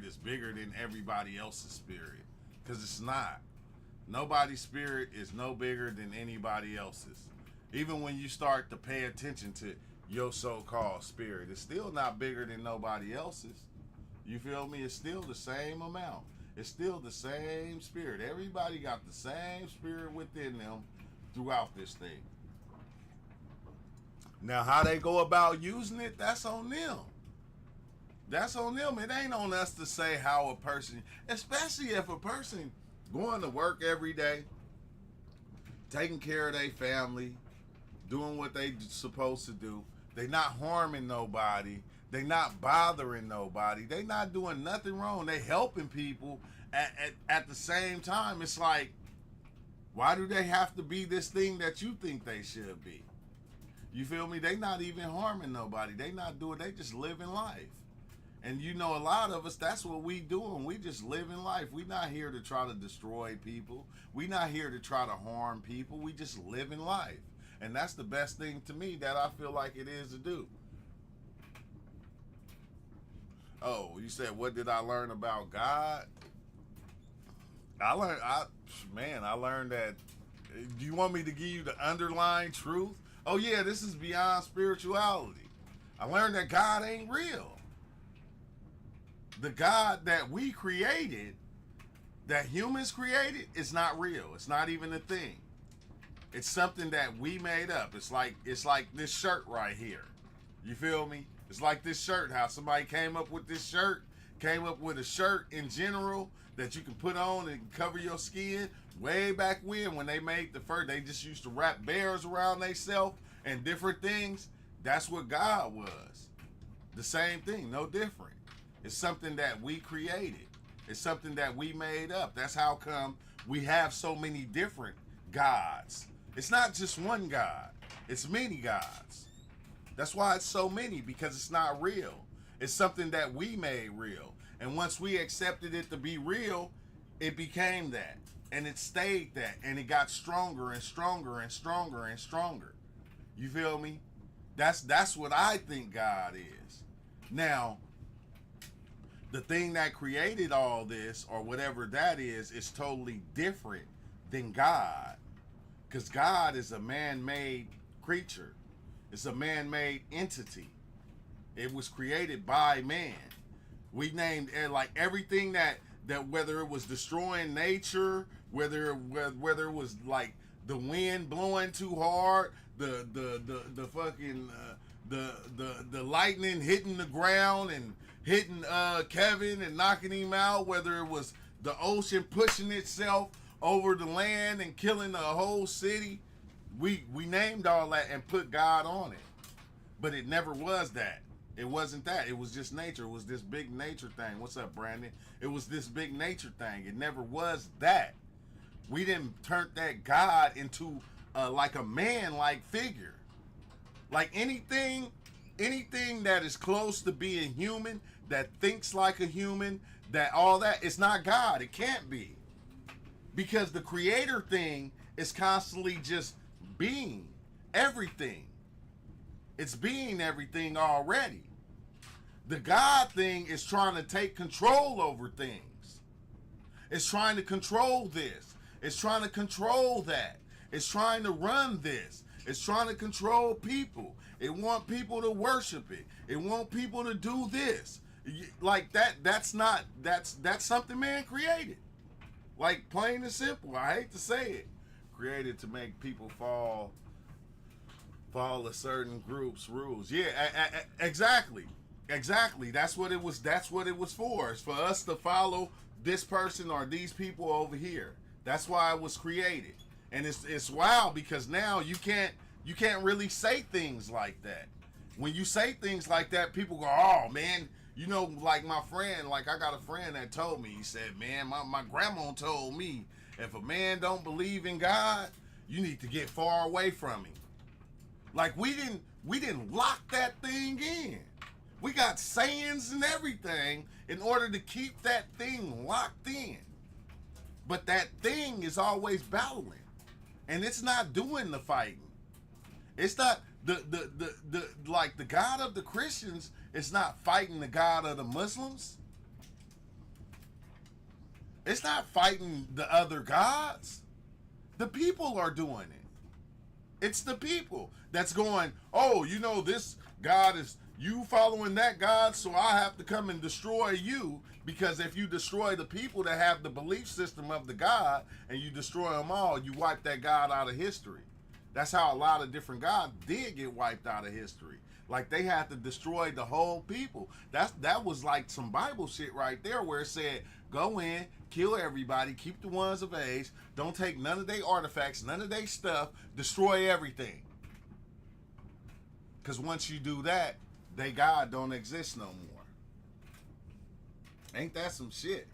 is bigger than everybody else's spirit, because it's not. Nobody's spirit is no bigger than anybody else's. Even when you start to pay attention to your so-called spirit, it's still not bigger than nobody else's. You feel me? It's still the same amount. It's still the same spirit. Everybody got the same spirit within them throughout this thing. Now, how they go about using it, that's on them. That's on them. It ain't on us to say how a person, especially if a person going to work every day, taking care of their family, doing what they supposed to do. They not harming nobody. They not bothering nobody. They not doing nothing wrong. They helping people at the same time. It's like, why do they have to be this thing that you think they should be? You feel me? They not even harming nobody. They not doing, they just living life. And a lot of us, that's what we doing. We just living life. We not here to try to destroy people. We not here to try to harm people. We just living life. And that's the best thing to me that I feel like it is to do. Oh, you said, what did I learn about God? I learned that, do you want me to give you the underlying truth? Oh yeah, this is beyond spirituality. I learned that God ain't real. The God that we created, that humans created, is not real. It's not even a thing. It's something that we made up. It's like this shirt right here. You feel me? It's like this shirt, how somebody came up with this shirt, came up with a shirt in general that you can put on and cover your skin. Way back when they made the fur, they just used to wrap bears around themselves and different things. That's what God was. The same thing, no different. It's something that we created. It's something that we made up. That's how come we have so many different gods. It's not just one God. It's many gods. That's why it's so many, because it's not real. It's something that we made real. And once we accepted it to be real, it became that. And it stayed that. And it got stronger and stronger and stronger and stronger. You feel me? That's what I think God is. Now, the thing that created all this, or whatever that is totally different than God. Because God is a man-made creature. It's a man-made entity. It was created by man. We named like everything that whether it was destroying nature, whether it was like the wind blowing too hard, the fucking the lightning hitting the ground and hitting Kevin and knocking him out, whether it was the ocean pushing itself over the land and killing the whole city, we named all that and put God on it. But it never was that. It wasn't that. It was just nature. It was this big nature thing. What's up, Brandon? It was this big nature thing. It never was that. We didn't turn that God into like a man-like figure. Like anything that is close to being human, that thinks like a human, that all that, it's not God. It can't be. Because the creator thing is constantly just being everything. It's being everything already. The God thing is trying to take control over things. It's trying to control this. It's trying to control that. It's trying to run this. It's trying to control people. It want people to worship it. It want people to do this. Like that's something man created. Like plain and simple. I hate to say it. Created to make people follow a certain group's rules. Yeah, exactly. That's what it was. That's what it was for. It's for us to follow this person or these people over here. That's why it was created. And it's wild because now you can't really say things like that. When you say things like that, people go, "Oh man, you know, like my friend, like I got a friend that told me, he said, man, my grandma told me, if a man don't believe in God, you need to get far away from him." Like we didn't lock that thing in. We got sayings and everything in order to keep that thing locked in. But that thing is always battling. And it's not doing the fighting. It's not the like the God of the Christians is not fighting the God of the Muslims. It's not fighting the other gods. The people are doing it. It's the people that's going, oh, you know, this God is, you following that God, so I have to come and destroy you, because if you destroy the people that have the belief system of the God and you destroy them all, you wipe that God out of history. That's how a lot of different gods did get wiped out of history. Like they had to destroy the whole people. That was like some Bible shit right there, where it said, go in, kill everybody, keep the ones of age, don't take none of their artifacts, none of their stuff, destroy everything. Because once you do that, they God don't exist no more. Ain't that some shit?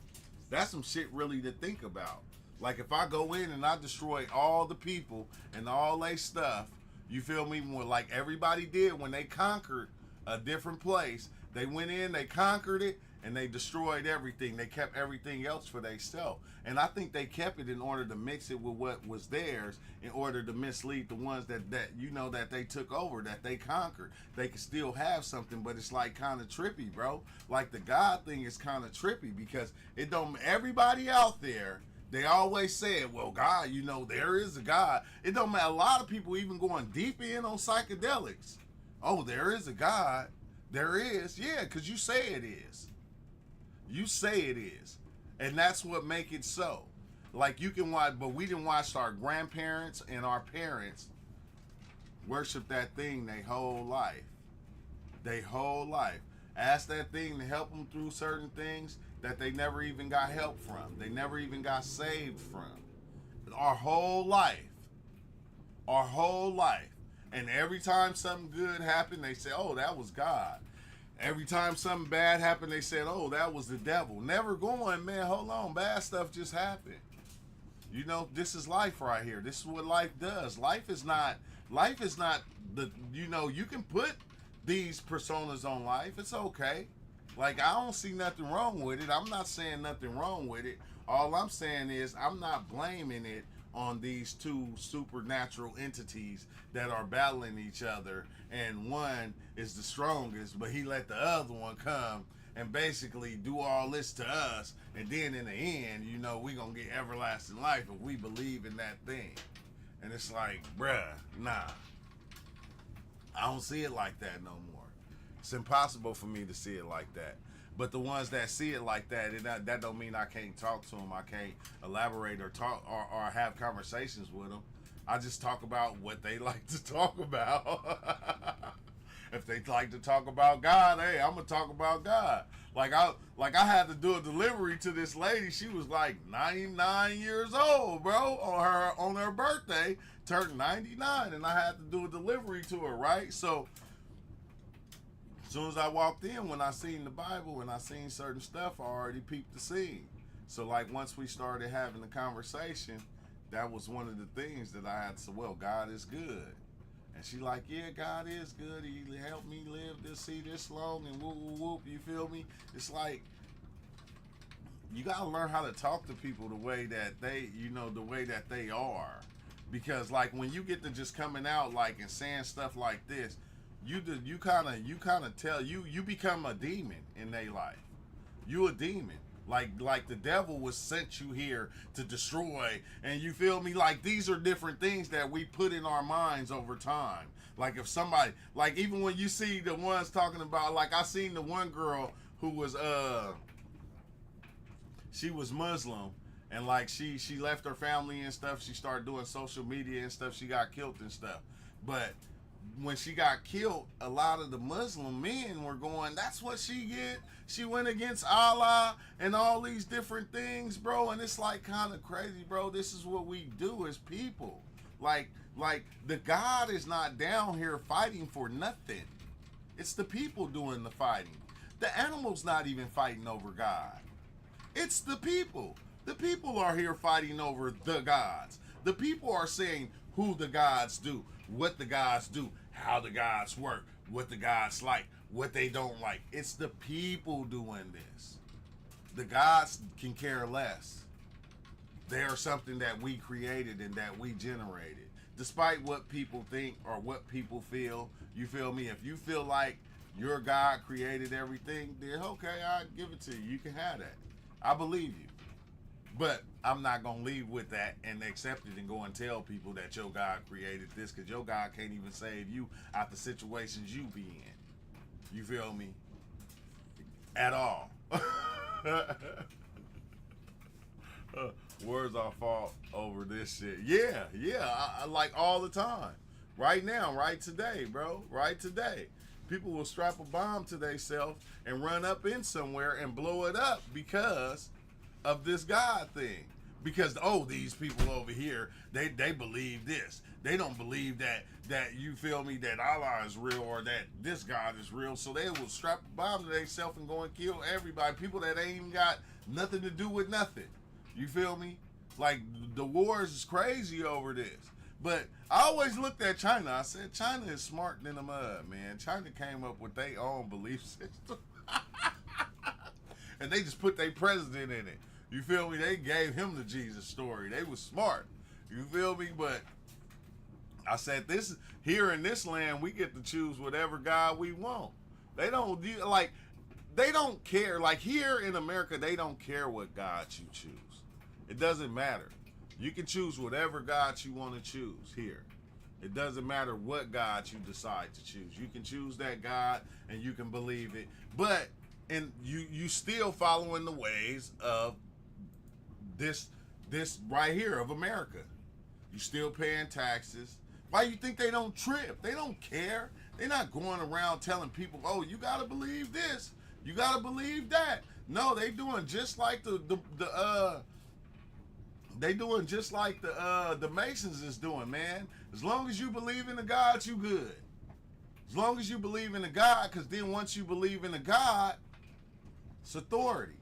That's some shit really to think about. Like if I go in and I destroy all the people and all their stuff, you feel me? More like everybody did when they conquered a different place. They went in, they conquered it, and they destroyed everything. They kept everything else for themselves. And I think they kept it in order to mix it with what was theirs, in order to mislead the ones that you know that they took over, that they conquered. They could still have something, but it's like kind of trippy, bro. Like the God thing is kind of trippy because it don't. Everybody out there, they always said, well, God, you know, there is a God. It don't matter. A lot of people even going deep in on psychedelics. Oh, there is a God. There is. Yeah, because you say it is. You say it is. And that's what make it so. Like you can watch, but we didn't watch our grandparents and our parents worship that thing their whole life. Their whole life. Ask that thing to help them through certain things that they never even got help from. They never even got saved from. Our whole life. And every time something good happened, they say, oh, that was God. Every time something bad happened, they said, "Oh, that was the devil." Never going, man. Hold on, bad stuff just happened. You know, this is life right here. This is what life does. Life is not. Life is not the. You know, you can put these personas on life. It's okay. Like, I don't see nothing wrong with it. I'm not saying nothing wrong with it. All I'm saying is I'm not blaming it on these two supernatural entities that are battling each other, and one is the strongest, but he let the other one come and basically do all this to us, and then in the end, you know, we gonna get everlasting life if we believe in that thing. And it's like, bruh, nah, I don't see it like that no more. It's impossible for me to see it like that. But the ones that see it like that, that don't mean I can't talk to them. I can't elaborate or talk or have conversations with them. I just talk about what they like to talk about. If they like to talk about God, hey, I'm gonna talk about God. Like I had to do a delivery to this lady. She was like 99 years old, bro, on her birthday, turned 99, and I had to do a delivery to her, right? So as soon as I walked in, when I seen the Bible and I seen certain stuff, I already peeped the scene. So like once we started having the conversation, that was one of the things that I had to say, well, God is good. And she like, yeah, God is good. He helped me live to see this long and whoop, whoop, whoop. You feel me? It's like, you got to learn how to talk to people the way that they, you know, the way that they are. Because like when you get to just coming out like and saying stuff like this, you kind of tell you become a demon in their life. You a demon. Like the devil was sent you here to destroy, and you feel me? Like these are different things that we put in our minds over time. Like if somebody, like even when you see the ones talking about, like I seen the one girl who was she was Muslim, and like she left her family and stuff. She started doing social media and stuff. She got killed and stuff, but when she got killed, a lot of the Muslim men were going, that's what she get. She went against Allah and all these different things, bro. And it's like kind of crazy, bro. This is what we do as people. Like the God is not down here fighting for nothing. It's the people doing the fighting. The animal's not even fighting over God. It's the people. The people are here fighting over the gods. The people are saying who the gods do, what the gods do, how the gods work, what the gods like, what they don't like. It's the people doing this. The gods can care less. They are something that we created and that we generated. Despite what people think or what people feel, you feel me? If you feel like your God created everything, then okay, I'll give it to you. You can have that. I believe you. But I'm not going to leave with that and accept it and go and tell people that your God created this, because your God can't even save you out the situations you be in. You feel me? At all. Words are fault over this shit. Yeah, I like all the time. Right now, right today, bro. Right today. People will strap a bomb to themselves and run up in somewhere and blow it up because of this God thing. Because these people over here, they believe this. They don't believe that you feel me, that Allah is real or that this God is real. So they will strap a bomb to themselves and go and kill everybody. People that ain't even got nothing to do with nothing. You feel me? Like the wars is crazy over this. But I always looked at China. I said, China is smart than the mud, man. China came up with their own belief system. And they just put their president in it. You feel me? They gave him the Jesus story. They was smart. You feel me? But I said, this here in this land, we get to choose whatever God we want. They don't care. Like here in America, they don't care what God you choose. It doesn't matter. You can choose whatever God you want to choose here. It doesn't matter what God you decide to choose. You can choose that God and you can believe it. But and you still following the ways of this right here of America. You still paying taxes. Why you think they don't trip? They don't care. They're not going around telling people, oh, you gotta believe this, you gotta believe that. No, they doing just like the Masons is doing, man. As long as you believe in the God, you good. As long as you believe in a God, because then once you believe in a God, it's authority.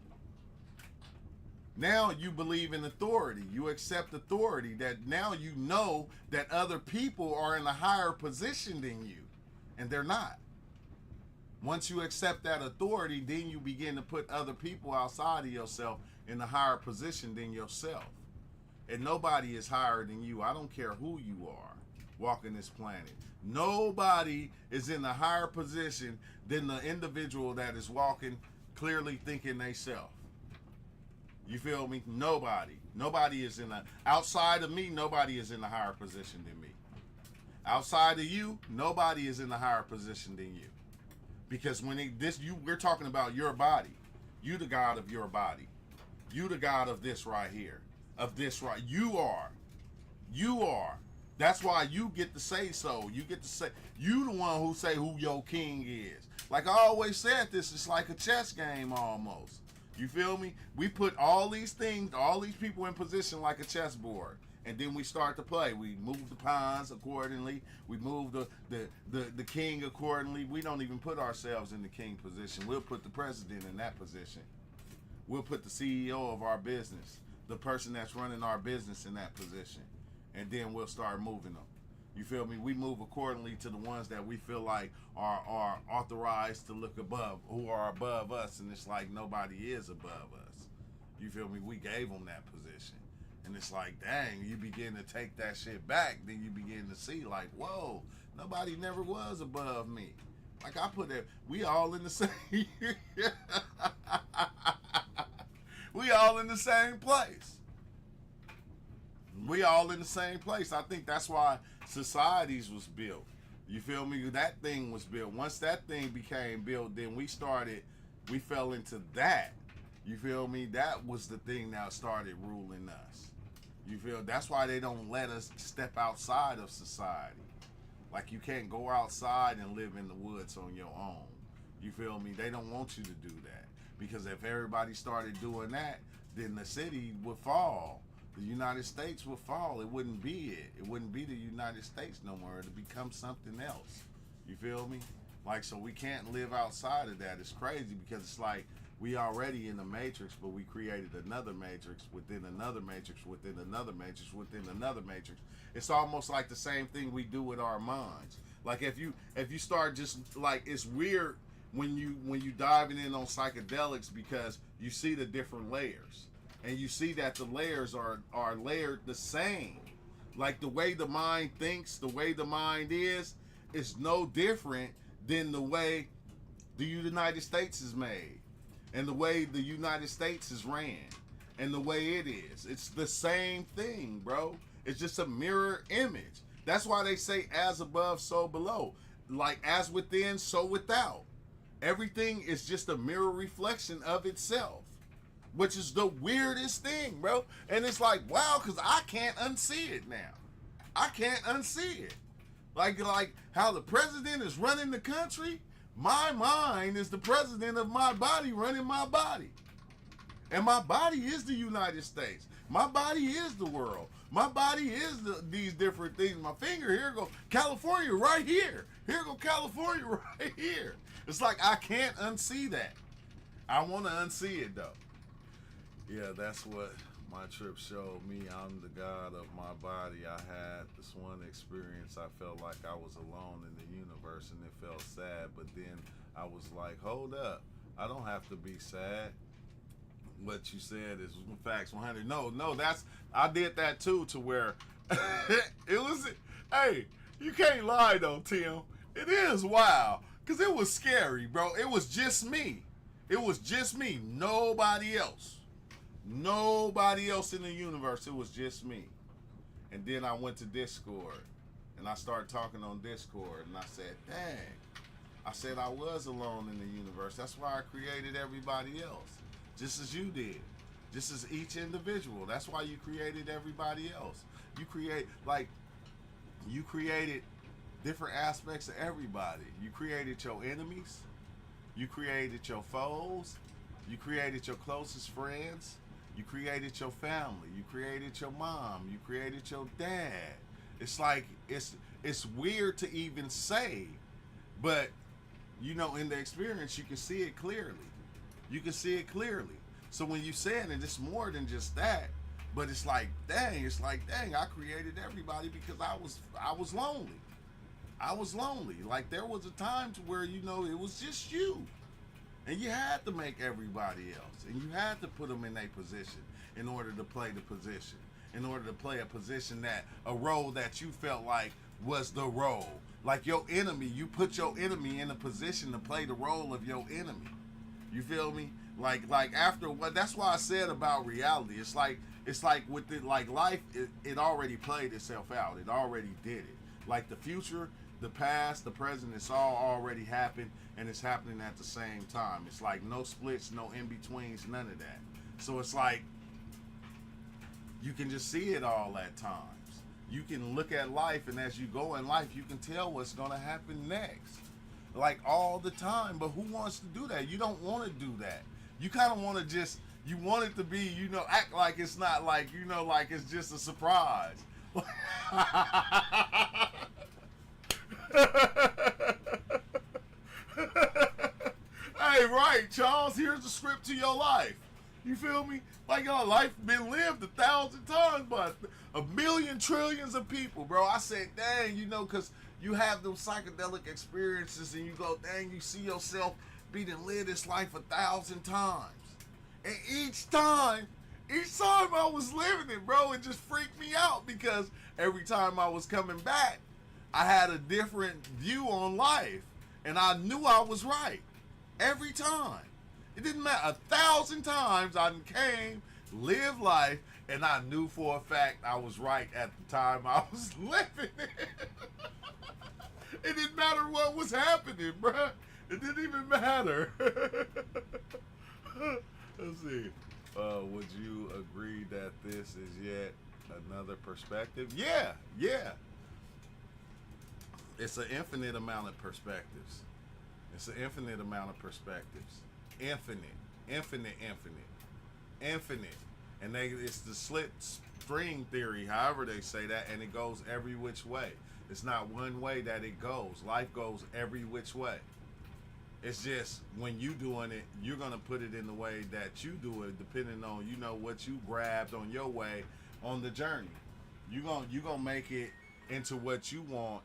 Now you believe in authority. You accept authority, that now you know that other people are in a higher position than you, and they're not. Once you accept that authority, then you begin to put other people outside of yourself in a higher position than yourself. And nobody is higher than you. I don't care who you are walking this planet. Nobody is in a higher position than the individual that is walking clearly thinking they self. You feel me? Nobody. Nobody is in a, outside of me, nobody is in a higher position than me. Outside of you, nobody is in a higher position than you. Because when we're talking about your body. You the God of your body. You the God of this right here. Of this right. You are. You are. That's why you get to say so. You get to say, you the one who say who your king is. Like I always said this, it's like a chess game almost. You feel me? We put all these things, all these people in position like a chessboard. And then we start to play. We move the pawns accordingly. We move the king accordingly. We don't even put ourselves in the king position. We'll put the president in that position. We'll put the CEO of our business, the person that's running our business in that position. And then we'll start moving them. You feel me? We move accordingly to the ones that we feel like are authorized to look above, who are above us. And it's like nobody is above us. You feel me? We gave them that position. And it's like, dang, you begin to take that shit back. Then you begin to see like, whoa, nobody never was above me. Like I put it, we all in the same, we all in the same place. We all in the same place. I think that's why societies was built. You feel me? That thing was built. Once that thing became built, then we fell into that. You feel me? That was the thing that started ruling us. You feel? That's why they don't let us step outside of society. Like you can't go outside and live in the woods on your own. You feel me? They don't want you to do that. Because if everybody started doing that, then the city would fall. The United States would fall. It wouldn't be it. It wouldn't be the United States no more. It'd become something else. You feel me? Like, so we can't live outside of that. It's crazy because it's like we already in the matrix, but we created another matrix within another matrix within another matrix within another matrix. It's almost like the same thing we do with our minds. Like if you start just like, it's weird when you diving in on psychedelics because you see the different layers. And you see that the layers are layered the same. Like the way the mind thinks, the way the mind is no different than the way the United States is made. And the way the United States is ran. And the way it is. It's the same thing, bro. It's just a mirror image. That's why they say as above, so below. Like as within, so without. Everything is just a mirror reflection of itself. Which is the weirdest thing, bro. And it's like, wow, because I can't unsee it now. I can't unsee it. Like how the president is running the country, my mind is the president of my body running my body. And my body is the United States. My body is the world. My body is these different things. My finger, here go California right here. Here go California right here. It's like I can't unsee that. I want to unsee it, though. Yeah, that's what my trip showed me. I'm the God of my body. I had this one experience. I felt like I was alone in the universe and it felt sad. But then I was like, hold up. I don't have to be sad. What you said is facts 100. No, I did that too to where it was, hey, you can't lie though, Tim. It is wild. Because it was scary, bro. It was just me. It was just me. Nobody else. Nobody else in the universe. It was just me. And then I went to Discord. And I started talking on Discord. And I said, dang. I said I was alone in the universe. That's why I created everybody else. Just as you did. Just as each individual. That's why you created everybody else. You created different aspects of everybody. You created your enemies. You created your foes. You created your closest friends. You created your family. You created your mom. You created your dad. It's like, it's weird to even say But in the experience, you can see it clearly. You can see it clearly. So when you saying it, it's more than just that. But it's like, dang, I created everybody because I was lonely. I was lonely. Like there was a time to where it was just you, and you had to make everybody else, and you had to put them in a position in order to play the position, in order to play a role that you felt like was the role. Like your enemy, you put your enemy in a position to play the role of your enemy. You feel me? Like after what? That's why I said about reality. It's like with it, like life. It already played itself out. It already did it. Like the future, the past, the present. It's all already happened, and it's happening at the same time. It's like no splits, no in betweens, none of that. So it's like you can just see it all at times. You can look at life, and as you go in life, you can tell what's going to happen next. Like all the time. But who wants to do that? You don't want to do that. You kind of want to you want it to be, act like it's not like, like it's just a surprise. Hey, right, Charles, here's the script to your life. You feel me? Like your life been lived 1,000 times by a million trillions of people, bro. I said, dang, because you have those psychedelic experiences and you go, dang, you see yourself being live this life 1,000 times. And each time I was living it, bro, it just freaked me out because every time I was coming back, I had a different view on life. And I knew I was right. Every time. It didn't matter. 1,000 times I came, lived life, and I knew for a fact I was right at the time I was living it. It didn't matter what was happening, bruh. It didn't even matter. Let's see. Would you agree that this is yet another perspective? Yeah. It's an infinite amount of perspectives. Infinite. And it's the slit string theory, however they say that, and it goes every which way. It's not one way that it goes. Life goes every which way. It's just when you doing it, you're gonna put it in the way that you do it, depending on what you grabbed on your way on the journey. You gonna make it into what you want.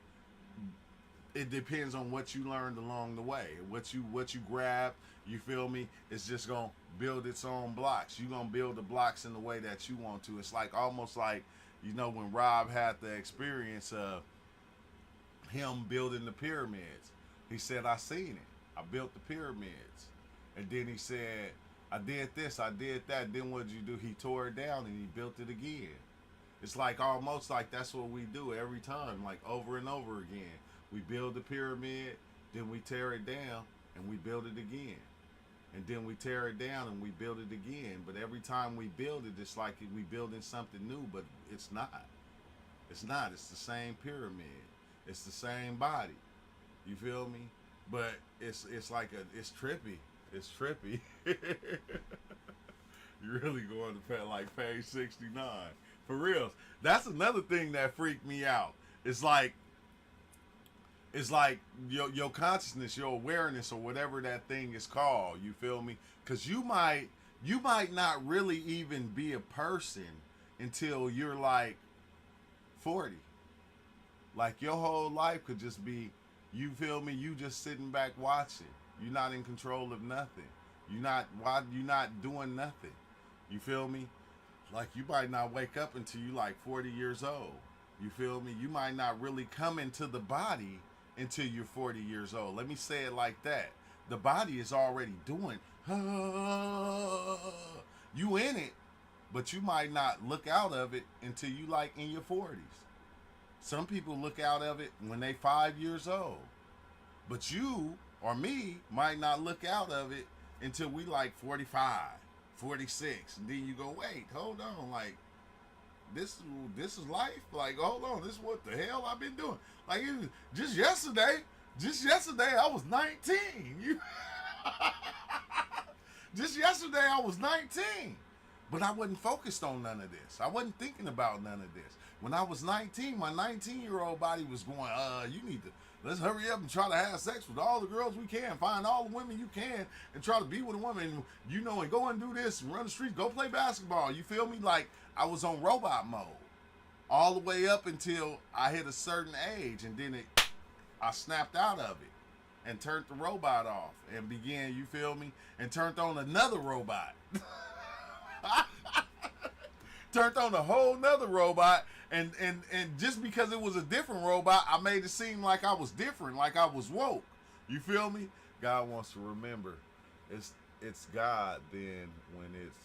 It depends on what you learned along the way. What you grab, you feel me? It's just gonna build its own blocks. You're gonna build the blocks in the way that you want to. It's like almost like when Rob had the experience of him building the pyramids. He said, I seen it. I built the pyramids. And then he said, I did this, I did that. Then what did you do? He tore it down and he built it again. It's like almost like that's what we do every time, like over and over again. We build the pyramid, then we tear it down and we build it again. And then we tear it down and we build it again. But every time we build it, it's like we building something new, but it's not. It's not. It's the same pyramid. It's the same body. You feel me? But it's it's trippy. It's trippy. You're really going to like page 69. For real. That's another thing that freaked me out. It's like your consciousness, your awareness, or whatever that thing is called. You feel me? Because you might not really even be a person until you're like 40. Like your whole life could just be, you feel me? You just sitting back watching. You're not in control of nothing. You're not doing nothing. You feel me? Like you might not wake up until you like 40 years old. You feel me? You might not really come into the body until you're 40 years old. Let me say it like that. The body is already doing, you in it, but you might not look out of it until you like in your 40s. Some people look out of it when they 5 years old. But you or me might not look out of it until we like 45, 46. And then you go, wait, hold on, like this is life? Like, hold on, this is what the hell I've been doing. Like just yesterday I was 19. Just yesterday I was 19. But I wasn't focused on none of this. I wasn't thinking about none of this. When I was 19, my 19-year-old body was going, you need to, let's hurry up and try to have sex with all the girls we can, find all the women you can, and try to be with a woman, and go and do this, and run the streets, go play basketball. You feel me? Like, I was on robot mode all the way up until I hit a certain age, and then I snapped out of it and turned the robot off and began, you feel me, and turned on another robot. Turned on a whole nother robot, and just because it was a different robot, I made it seem like I was different, like I was woke. You feel me? God wants to remember. It's God. Then when it's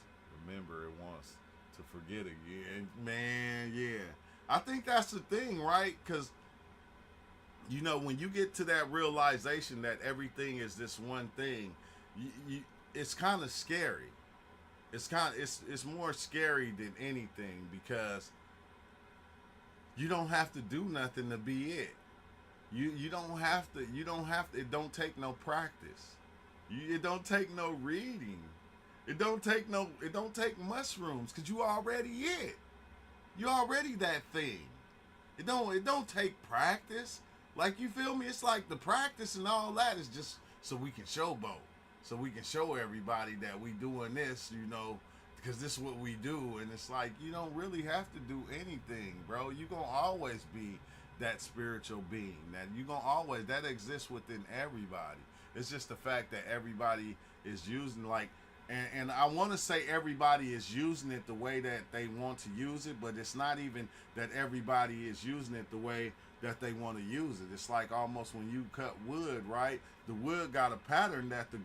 remember, it wants to forget again. Man, yeah. I think that's the thing, right? Because when you get to that realization that everything is this one thing, it's kind of scary. It's more scary than anything, because you don't have to do nothing to be it. You don't have to. It don't take no practice. It don't take no reading. It don't take mushrooms, because you already it. You already that thing. It don't take practice. Like, you feel me? It's like the practice and all that is just so we can showboat. So we can show everybody that we doing this, because this is what we do. And it's like, you don't really have to do anything, bro. You're going to always be that spiritual being. That exists within everybody. It's just the fact that everybody is using, and I want to say everybody is using it the way that they want to use it, but it's not even that everybody is using it the way that they want to use it. It's like almost when you cut wood, right? The wood got a pattern that the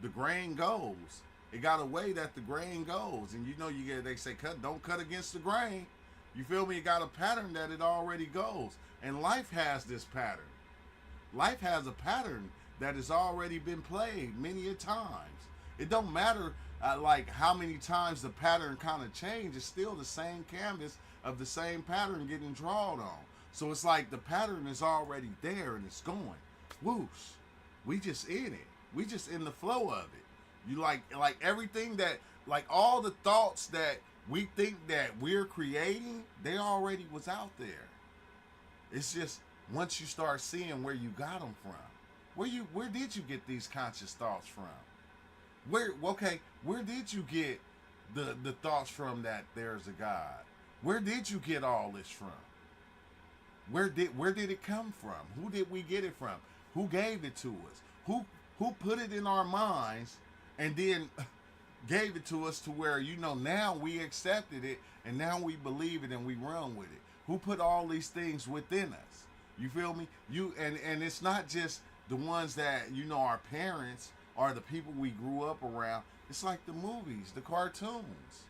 grain goes. It got a way that the grain goes, and they say don't cut against the grain. You feel me? It got a pattern that it already goes, and life has this pattern. Life has a pattern that has already been played many a times. It don't matter how many times the pattern kind of changes. It's still the same canvas of the same pattern getting drawn on. So it's like the pattern is already there and it's going. Whoosh. We just in it. We just in the flow of it. You like everything that, all the thoughts that we think that we're creating, they already was out there. It's just once you start seeing where you got them from. Where did you get these conscious thoughts from? Where did you get the thoughts from that there's a God? Where did you get all this from? Where did it come from? Who did we get it from? Who gave it to us? Who put it in our minds and then gave it to us to where, now we accepted it and now we believe it and we run with it? Who put all these things within us? You feel me? And it's not just the ones that, our parents or the people we grew up around. It's like the movies, the cartoons.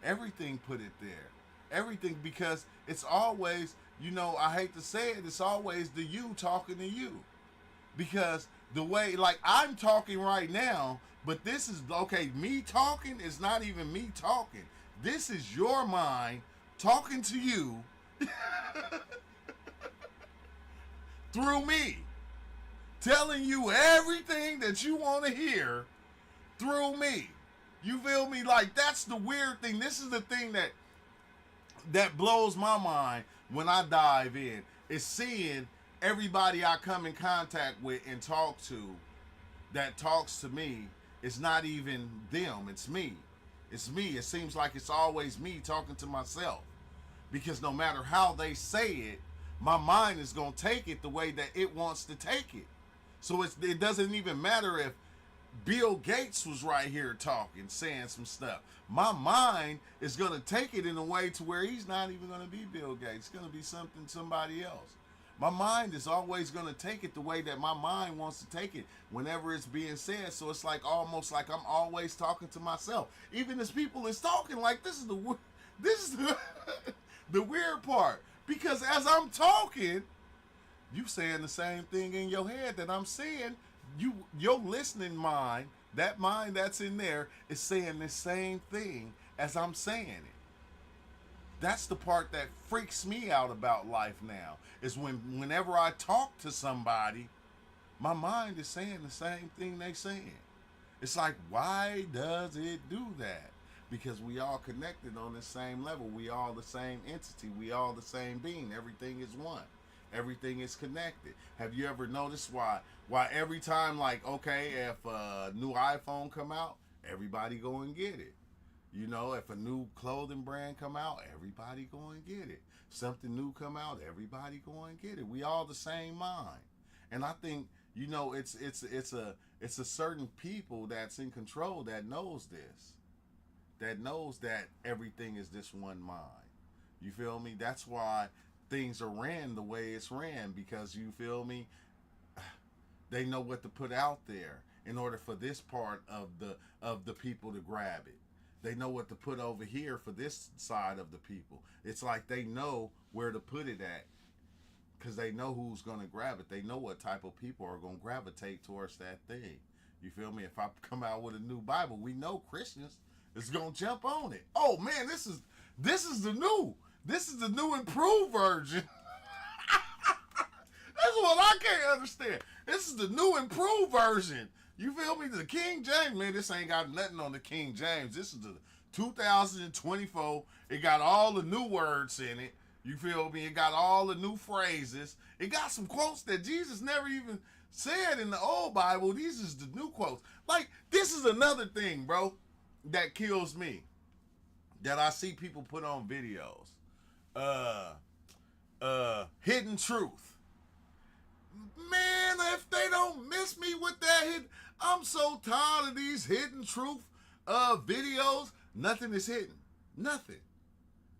Everything put it there. Everything, because it's always, I hate to say it, it's always the you talking to you. Because the way, I'm talking right now, but this is, me talking is not even me talking. This is your mind talking to you through me. Telling you everything that you want to hear through me. You feel me? That's the weird thing. This is the thing that blows my mind when I dive in, is seeing everybody I come in contact with and talk to that talks to me. It's not even them. It's me. It's me. It seems like it's always me talking to myself. Because no matter how they say it, my mind is going to take it the way that it wants to take it. So it doesn't even matter if Bill Gates was right here talking, saying some stuff. My mind is going to take it in a way to where he's not even going to be Bill Gates. It's going to be somebody else. My mind is always going to take it the way that my mind wants to take it whenever it's being said. So it's almost like I'm always talking to myself. Even as people is talking, this is the the weird part. Because as I'm talking, you saying the same thing in your head that I'm saying. Your listening mind, that mind that's in there, is saying the same thing as I'm saying it. That's the part that freaks me out about life now, is whenever I talk to somebody, my mind is saying the same thing they saying. It's like, why does it do that? because we all connected on the same level. We all the same entity. We all the same being. Everything is one. Everything is connected. Have you ever noticed why every time, like, okay, if a new iPhone come out, everybody go and get it. You know, if a new clothing brand come out, everybody go and get it. Something new come out, everybody go and get it. We all the same mind. And I think, you know, it's a certain people that's in control that knows this. That knows that everything is this one mind. You feel me? That's why things are ran the way it's ran, because, you feel me, they know what to put out there in order for this part of the people to grab it. They know what to put over here for this side of the people. It's like they know where to put it at, because they know who's going to grab it. They know what type of people are going to gravitate towards that thing. You feel me? If I come out with a new Bible, we know Christians is going to jump on it. Oh man, this is the new improved version. That's what I can't understand. This is the new improved version. You feel me? The King James, man, this ain't got nothing on the King James. This is the 2024. It got all the new words in it. You feel me? It got all the new phrases. It got some quotes that Jesus never even said in the old Bible. These is the new quotes. Like, this is another thing, bro, that kills me, that I see people put on videos. Hidden truth. Man, if they don't miss me with that hidden, I'm so tired of these hidden truth videos. Nothing is hidden. Nothing.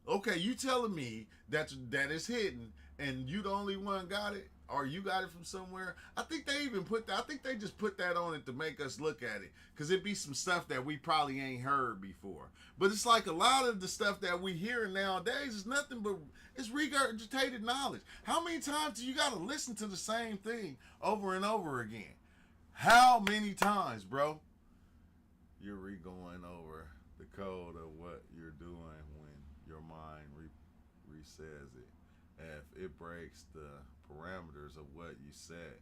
Okay, you telling me that it's hidden and you the only one got it, or you got it from somewhere? I think they even put that. I think they just put that on it to make us look at it, because it be some stuff that we probably ain't heard before. But it's like a lot of the stuff that we hear nowadays is nothing but, it's regurgitated knowledge. How many times do you got to listen to the same thing over and over again? How many times, bro? You're re-going over the code of what you're doing when your mind resets it. If it breaks the parameters of what you said,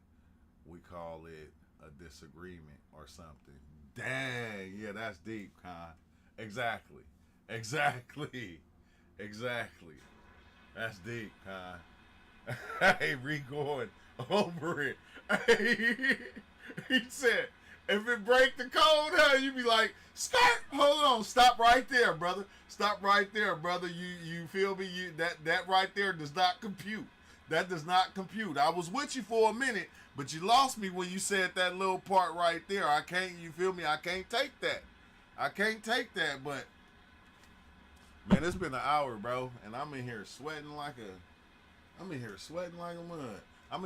we call it a disagreement or something. Dang, yeah, that's deep, Con. Exactly. That's deep, Con. Hey, re-going over it. Hey, he said, if it break the code, you be like, skirt, hold on, stop right there, brother. Stop right there, brother. You feel me? That right there does not compute. That does not compute. I was with you for a minute, but you lost me when you said that little part right there. I can't, you feel me? I can't take that. But man, it's been an hour, bro, and I'm in here sweating like a mud. I'm in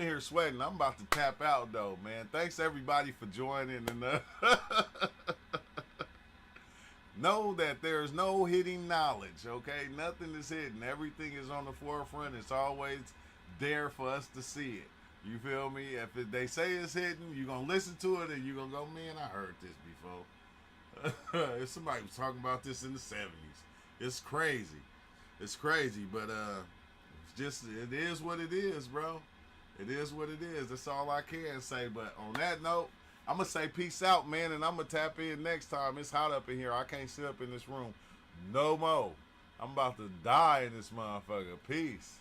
here sweating. I'm about to tap out, though, man. Thanks, everybody, for joining. And know that there's no hidden knowledge, okay? Nothing is hidden. Everything is on the forefront. It's always there for us to see it. You feel me? If they say it's hidden, you're going to listen to it, and you're going to go, man, I heard this before. If somebody was talking about this in the 70s. It's crazy. But it is what it is, bro. It is what it is. That's all I can say. But on that note, I'm going to say peace out, man, and I'm going to tap in next time. It's hot up in here. I can't sit up in this room no more. I'm about to die in this motherfucker. Peace.